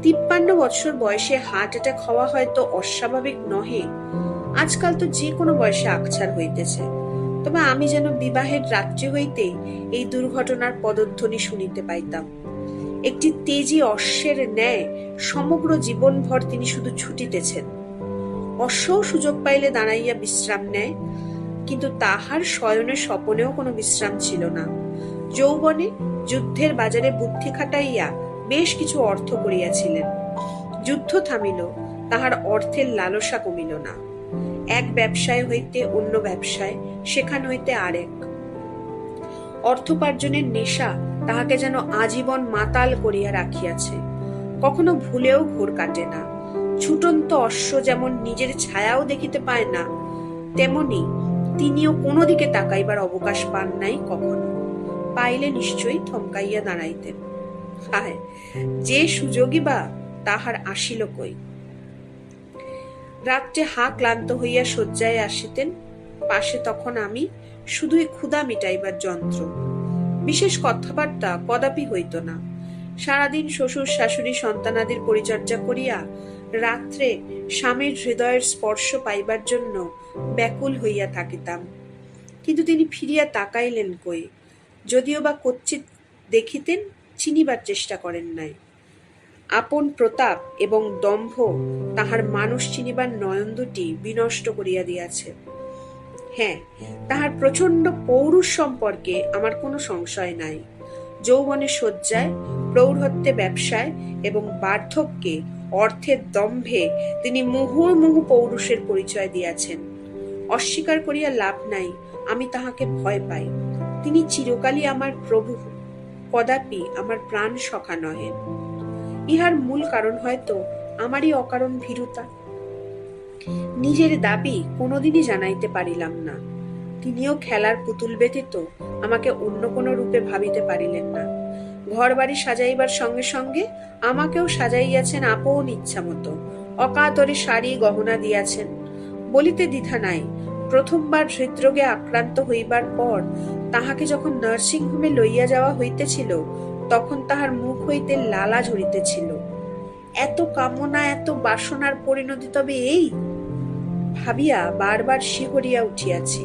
53 বৎসর বয়সে হার্ট অ্যাটাক হওয়া হয়তো অস্বাভাবিক নহে। আজকাল তো যে কোনো বয়সে আকছার হইতেছে। তবে আমি যেন বিবাহের রাত্রি হইতেই এই দুর্ঘটনার পদধ্বনি শুনিতে পাইতাম। একটি তেজি অশ্বের ন্যায় সমগ্র জীবনভর তিনি শুধু ছুটিতেছেন। অশ্বও সুযোগ পাইলে দাঁড়াইয়া বিশ্রাম নেয়, কিন্তু তাহার শয়নের স্বপনেও কোনো বিশ্রাম ছিল না। যৌবনে যুদ্ধের বাজারে বুদ্ধি খাটাইয়া বেশ কিছু অর্থ করিয়াছিলেন। যুদ্ধ থামিল, তাহার অর্থের লালসা কমিল না। এক ব্যবসায় হইতে অন্য ব্যবসায়, সেখান হইতে আরেক। অর্থোপার্জনের নেশা তাহাকে যেন আজীবন মাতাল করিয়া রাখিয়াছে। কখনো ভুলেও ঘোর কাটে না। ছুটন্ত অশ্ব যেমন নিজের ছায়াও দেখিতে পায় না, তেমনি তিনিও কোনো দিকে তাকাইবার অবকাশ পান নাই কখনো। পাইলে নিশ্চয়ই থমকাইয়া দাঁড়াইতেন। হায়, যে সুযোগই বা তাহার আসিল কই। রাত্রে ক্লান্ত হইয়া শয্যায় আসিতেন। পাশে তখন আমি, শুধুই ক্ষুধা মিটাইবার যন্ত্র। বিশেষ কথাবার্তা কদাপি হইত না। সারাদিন শ্বশুর শাশুড়ি সন্তানাদির পরিচর্যা করিয়া রাত্রে স্বামীর হৃদয়ের স্পর্শ পাইবার জন্য ব্যাকুল হইয়া থাকিতাম। কিন্তু তিনি ফিরিয়া তাকাইলেন কই, যদিও বা কচ্ছিৎ দেখিতেন, চিনিবার চেষ্টা করেন নাই। আপন প্রতাপ এবং দম্ভ তাহার মানুষ চিনিবার নয়ন দুটি বিনষ্ট করিয়া দিয়াছে। হ্যাঁ, তাহার প্রচন্ড পৌরুষ সম্পর্কে আমার কোনো সংশয় নাই। যৌবনে শয্যায়, প্রৌঢ়ত্বে ব্যবসায় এবং বার্ধক্যে অর্থের দম্ভে তিনি মুহুর্মুহু পৌরুষের পরিচয় দিয়াছেন। অস্বীকার করিয়া লাভ নাই, আমি তাহাকে ভয় পাই। তিনি চিরকালই আমার প্রভু, কদাপি আমার প্রাণ সখা নহেন। ইহার মূল কারণ হয়তো আমারই অকারণ ভীরুতা। নিজের দাবি কোনোদিনই জানাইতে পারিলাম না। তিনিও খেলার পুতুল ব্যতীত আমাকে অন্য কোনো রূপে ভাবিতে পারিলেন না। ঘর বাড়ি সাজাইবার সঙ্গে সঙ্গে আমাকেও সাজাইয়াছেন আপন ইচ্ছা মতো। অকাতরে শাড়ি গহনা দিয়াছেন। বলিতে দ্বিধা নাই, প্রথমবার হৃদরোগে আক্রান্ত হইবার পর তাহাকে যখন নার্সিং হোমে লইয়া যাওয়া হইতেছিল, তখন তাহার মুখ হইতে লালা ঝরিতেছিল। এত কামনা, এত বাসনার পরিণতি তবে এই ভাবিয়া বারবার শিহরিয়া উঠিয়াছি।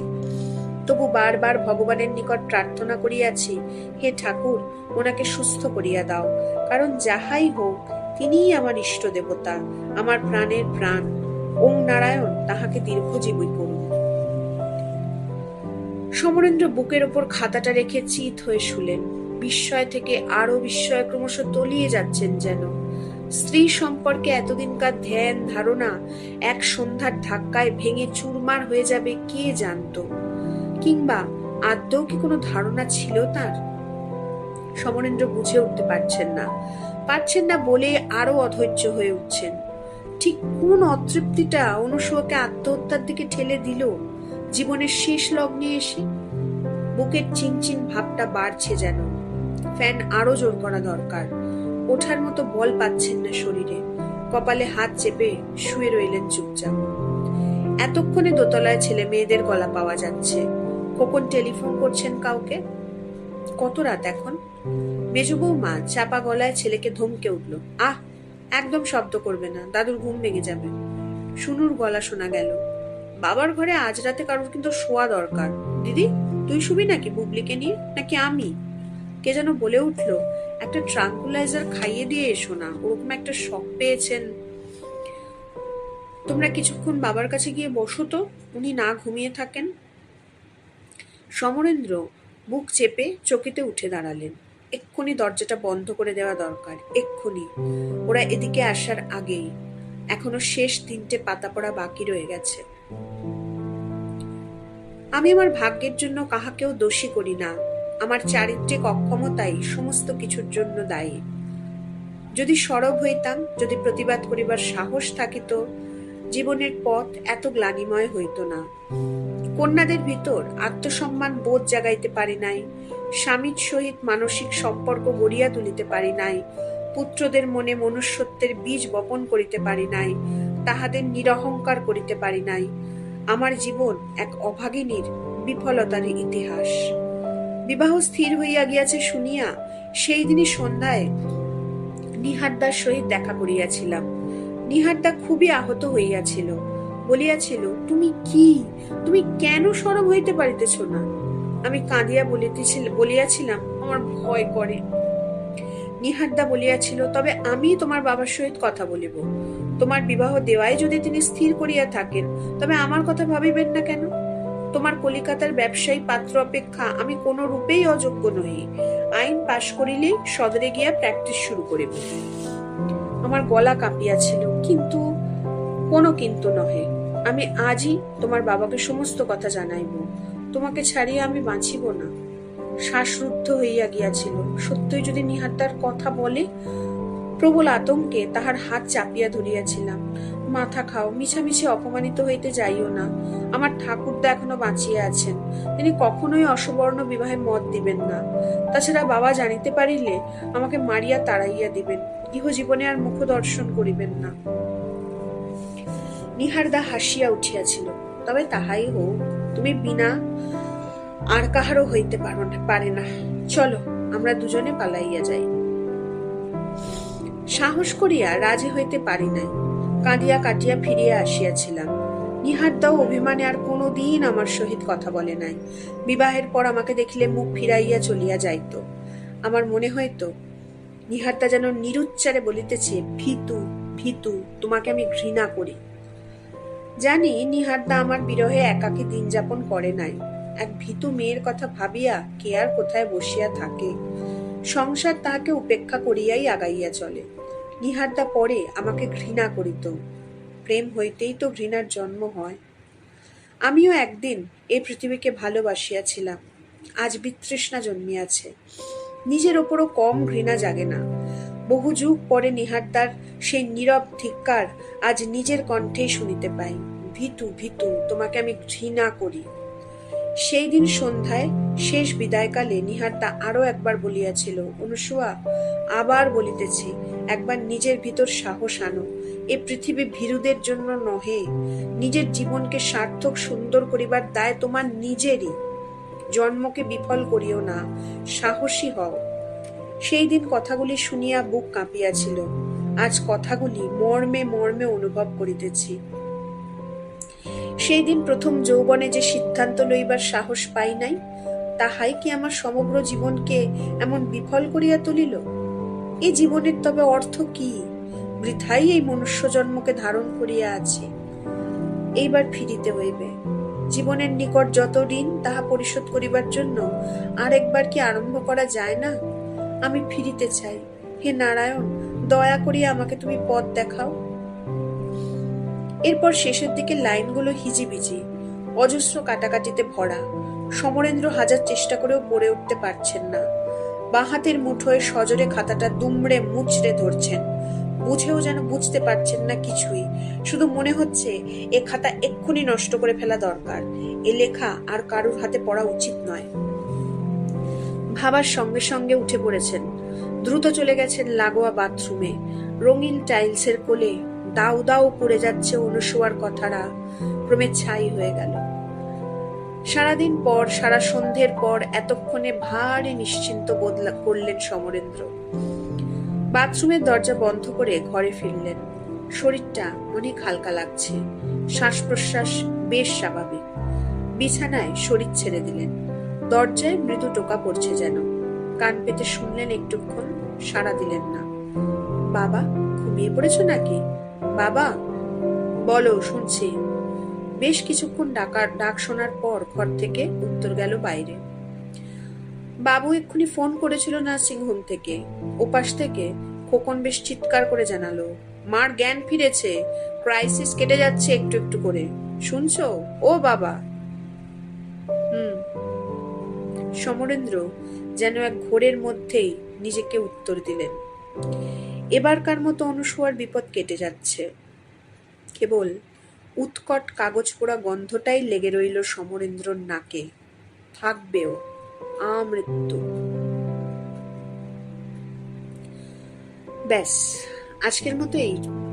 তবু বারবার ভগবানের নিকট প্রার্থনা করিয়াছি, হে ঠাকুর, ওনাকে সুস্থ করিয়া দাও, কারণ যাহাই হোক তিনিই আমার ইষ্ট দেবতা, আমার প্রাণের প্রাণ। ওং নারায়ণ তাহাকে দীর্ঘজীবী করুন। সমরেন্দ্র বুকের ওপর খাতাটা রেখে চিত হয়ে শুলেন। বিস্ময় থেকে আরো বিস্ময় ক্রমশ তলিয়ে যাচ্ছেন যেন। স্ত্রী সম্পর্কে এতদিনকার ধ্যান ধারণা এক সন্ধ্যার ধাক্কায় ভেঙে চুরমার হয়ে যাবে কে জানতো? কিংবা আদৌ কি কোনো ধারণা ছিল তার? সমরেন্দ্র বুঝে উঠতে পারছেন না বলে আরো অধৈর্য হয়ে উঠছেন। ঠিক কোন অতৃপ্তিটা অনুসূয়াকে আত্মহত্যার দিকে ঠেলে দিল জীবনের শেষ লগ্নে এসে? বুকের চিনচিন ভাবটা বাড়ছে যেন। ফ্যান আরো জোর করা দরকার। ওঠার মতো বল পাচ্ছেন না শরীরে। কপালে হাত চেপে শুয়ে রইলেন চুপচাপ। এতক্ষণে দোতলায় ছেলে মেয়েদের গলা পাওয়া যাচ্ছে। খোকন টেলিফোন করছেন কাউকে। কত রাত এখন? মেজ বৌমা চাপা গলায় ছেলেকে ধমকে উঠল, আহ, একদম শব্দ করবে না, দাদুর ঘুম ভেঙে যাবে। শুনুর গলা শোনা গেল, বাবার ঘরে আজ রাতে কারোর কিন্তু শোয়া দরকার। দিদি, তুই শুবি নাকি বুবলিকে নিয়ে, নাকি আমি? কে যেন বলে উঠল, একটা ট্রাঙ্কুলাইজার খাইয়ে দিয়ে এসো না, ওরকম একটা শক পেয়েছেন। তোমরা কিছুক্ষণ বাবার কাছে গিয়ে বসো তো, উনি না ঘুমিয়ে থাকেন। সমরেন্দ্র বুক চেপে চকিতে উঠে দাঁড়ালেন। এক্ষুনি দরজাটা বন্ধ করে দেওয়া দরকার, এক্ষুনি। ওরা এদিকে আসার আগেই। এখনো শেষ 3টে পাতা পড়া বাকি রয়ে গেছে। আমি আমার ভাগ্যের জন্য কাহাকেও দোষী করি না। আমার চারিত্রিক অক্ষমতাই সমস্ত কিছুর জন্য দায়ী। যদি সরব হইতাম, যদি প্রতিবাদ করিবার সাহস থাকিত, জীবনের পথ এত গ্লানিময় হইত না। কন্যাদের ভিতর আত্মসম্মান বোধ জাগাইতে পারি নাই, স্বামীর সহিত মানসিক সম্পর্ক গড়িয়া তুলিতে পারি নাই, পুত্রদের মনে মনুষ্যত্বের বীজ বপন করিতে পারি নাই, তাহাদের নিরহংকার করিতে পারি নাই। আমার জীবন এক অভাগিনীর বিফলতার ইতিহাস। বিবাহ স্থির হইয়া গিয়াছে শুনিয়া সেই দিনই সন্ধ্যায় নিহারদার সহিত দেখা করিয়াছিলাম। নিহারদা খুবই আহত হইয়াছিল। বলিয়াছিল, তুমি কেন সরব হইতে পারিতেছ না? আমি কাঁদিয়া বলিয়াছিলাম, আমার ভয় করে। নিহারদা বলিয়াছিল, তবে আমি তোমার বাবার সহিত কথা বলিব। তোমার বিবাহ দেওয়াই যদি তিনি স্থির করিয়া থাকেন, তবে আমার কথা ভাবিবেন না কেন? তোমার কলিকাতার ব্যবসায়ী পাত্র অপেক্ষা আমি কোনো রূপেই অযোগ্য নহি। আইন পাশ করিলেই সদরে গিয়া প্র্যাকটিস শুরু করিব। আমার গলা কাঁপিয়াছিল, কিন্তু কোনো কিন্তু নহে। আমি আজই তোমার বাবাকে সমস্ত কথা জানাইব। তোমাকে ছাড়িয়া আমি বাঁচিব না। শ্বাসরুদ্ধ হইয়া গিয়াছিল। সত্যই যদি নিহারদার কথা বলে? প্রবল আতঙ্কে তাহার হাত চাপিয়া ধরিয়াছিলাম। মাথা খাও, মিছামিছি অপমানিত হইতে যাইও না। আমার ঠাকুরদা এখনো বাঁচিয়া আছেন। তিনি কখনোই অসবর্ণ বিবাহে মত দিবেন না। তাছাড়া বাবা জানিতে পারিলে আমাকে মারিয়া তাড়াইয়া দিবেন। ইহজীবনে আর মুখ দর্শন করিবেন না। নিহারদা হাসিয়া উঠিয়াছিল, তবে তাহাই হোক, তুমি বিনা আর কাহারও হইতে পারে না। চলো, আমরা দুজনে পালাইয়া যাই। সাহস করিয়া রাজি হইতে পারি নাই। কাঁদিয়া কাটিয়া ফিরিয়া আসিয়াছিলাম। নিহারদাও অভিমানে আর কোনোদিন আমার সহিত কথা বলে নাই। বিবাহের পর আমাকে দেখিলে মুখ ফিরাইয়া চলিয়া যাইত। আমার মনে হইত নিহারদা যেন নিরুচ্চারে বলিতেছে, ভীতু ভীতু, তোমাকে আমি ঘৃণা করি। জানি নিহারদা আমার বিরহে একাকী দিন যাপন করে নাই। এক ভীতু মেয়ের কথা ভাবিয়া কে আর কোথায় বসিয়া থাকে। সংসার তাহাকে উপেক্ষা করিয়াই আগাইয়া চলে। নিহারদা পরে আমাকে ঘৃণা করিত। প্রেম হইতেই তো ঘৃণার জন্ম হয়। আমিও একদিন এই পৃথিবীকে ভালোবাসিয়াছিলাম, আজ বিতৃষ্ণা জন্মিয়াছে। নিজের ওপরও কম ঘৃণা জাগে না। বহু যুগ পরে নিহারদার সেই নীরব ধিক্কার আজ নিজের কণ্ঠেই শুনিতে পাই। ভীতু ভীতু, তোমাকে আমি ঘৃণা করি। সেই দিন সন্ধ্যায় শেষ বিদায়কালে নিহারদা আরো একবার বলিয়াছিল, অনুসুয়া, আবার বলিতেছি, একবার নিজের ভিতর সাহস আনো। এ পৃথিবী ভীরুদের জন্য নহে। নিজের জীবনকে সার্থক সুন্দর করিবার দায় তোমার নিজেরই। জন্মকে বিফল করিও না, সাহসী হও। সেই দিন কথাগুলি শুনিয়া বুক কাঁপিয়াছিল। আজ কথাগুলি মর্মে মর্মে অনুভব করিতেছি। সেই দিন প্রথম যৌবনে যে সিদ্ধান্ত লইবার সাহস পাই নাই, তাহাই কি আমার সমগ্র জীবনকে এমন বিফল করিয়া তুলিল? এই জীবনের তবে অর্থ কি? বৃথাই এই মনুষ্য জন্মকে ধারণ করিয়া আছি। এইবার ফিরিতে হইবে। জীবনের নিকট যত ঋণ, তাহা পরিশোধ করিবার জন্য আর একবার কি আরম্ভ করা যায় না? আমি ফিরিতে চাই। হে নারায়ণ, দয়া করিয়া আমাকে তুমি পথ দেখাও। এরপর শেষের দিকে লাইনগুলো হিজিবিজি, অজস্র কাটাকাটিতে ভরা। সমরেন্দ্র হাজার চেষ্টা করেও পড়ে উঠতে পারছেন না। বাঁ হাতের মুঠোয় সজোরে খাতাটা দুমড়ে মুচড়ে ধরছেন। বুঝেও যেন বুঝতে পারছেন না কিছুই। শুধু মনে হচ্ছে এ খাতা এক্ষুনি নষ্ট করে ফেলা দরকার। এ লেখা আর কারুর হাতে পড়া উচিত নয়। ভাবার সঙ্গে সঙ্গে উঠে পড়েছেন। দ্রুত চলে গেছেন লাগোয়া বাথরুমে। রঙিন টাইলসের কোলে দাউ দাউ পড়ে যাচ্ছে অনুসুয়ার কথাটা ক্রমে ছাই হয়ে গেল। সারাদিন পর, সারা সন্ধ্যের পর এতক্ষণে ভারী নিশ্চিন্ত বোধ করলেন সমরেন্দ্র। বাথরুমের দরজা বন্ধ করে ঘরে ফিরলেন। শরীরটা অনেক হালকা লাগছে, শ্বাস প্রশ্বাস বেশ স্বাভাবিক। বিছানায় শরীর ছেড়ে দিলেন। দরজায় মৃদু টোকা পড়ছে যেন। কান পেতে শুনলেন একটুক্ষণ, সাড়া দিলেন না। বাবা, ঘুমিয়ে পড়েছ নাকি? বাবা, বলো, শুনছি। বেশ কিছুক্ষণ ডাক শোনার পর ঘর থেকে উত্তর গেল বাইরে। বাবু এক্ষুনি ফোন করেছিল নার্সিংহোম থেকে। ওপাশ থেকে খোকন বেশ চিৎকার করে জানালো, মার জ্ঞান ফিরেছে, ক্রাইসিস কেটে যাচ্ছে একটু একটু করে। শুনছো ও বাবা? সমরেন্দ্র যেন এক ঘোরের মধ্যেই নিজেকে উত্তর দিলেন। এবারকার মতো অনুসুয়ার বিপদ কেটে যাচ্ছে। কেবল উৎকট কাগজ পোড়া গন্ধটাই লেগে রইল সমরেন্দ্রর নাকে। থাকবেও আমৃত্যু। ব্যাস, আজকের মতো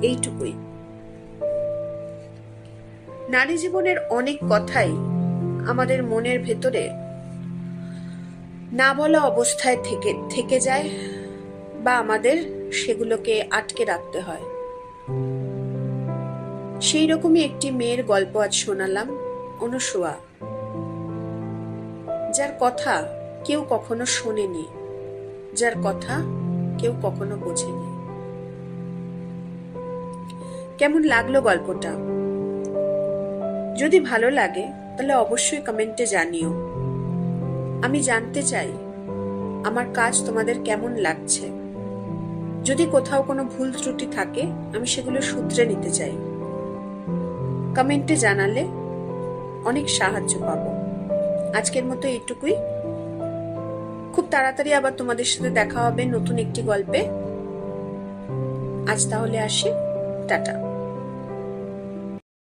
এইটুকুই। নারী জীবনের অনেক কথাই আমাদের মনের ভেতরে না বলা অবস্থায় থেকে যায়, বা আমাদের সেগুলোকে আটকে রাখতে হয়। সেই রকমই একটি মেয়ের গল্প আজ শোনালাম, অনুসুয়া, যার কথা কেউ কখনো শোনেনি, যার কথা কেউ কখনো বোঝেনি। কেমন লাগলো গল্পটা? যদি ভালো লাগে তাহলে অবশ্যই কমেন্টে জানিও। আমি জানতে চাই আমার কাজ তোমাদের কেমন লাগছে। যদি কোথাও কোনো ভুল ত্রুটি থাকে, আমি সেগুলো শুধরে নিতে চাই। কমেন্টে জানালে অনেক সাহায্য পাবো। আজকের মতো এইটুকুই। খুব তাড়াতাড়ি আবার তোমাদের সাথে দেখা হবে নতুন একটি গল্পে। আজ তাহলে আসি, টাটা।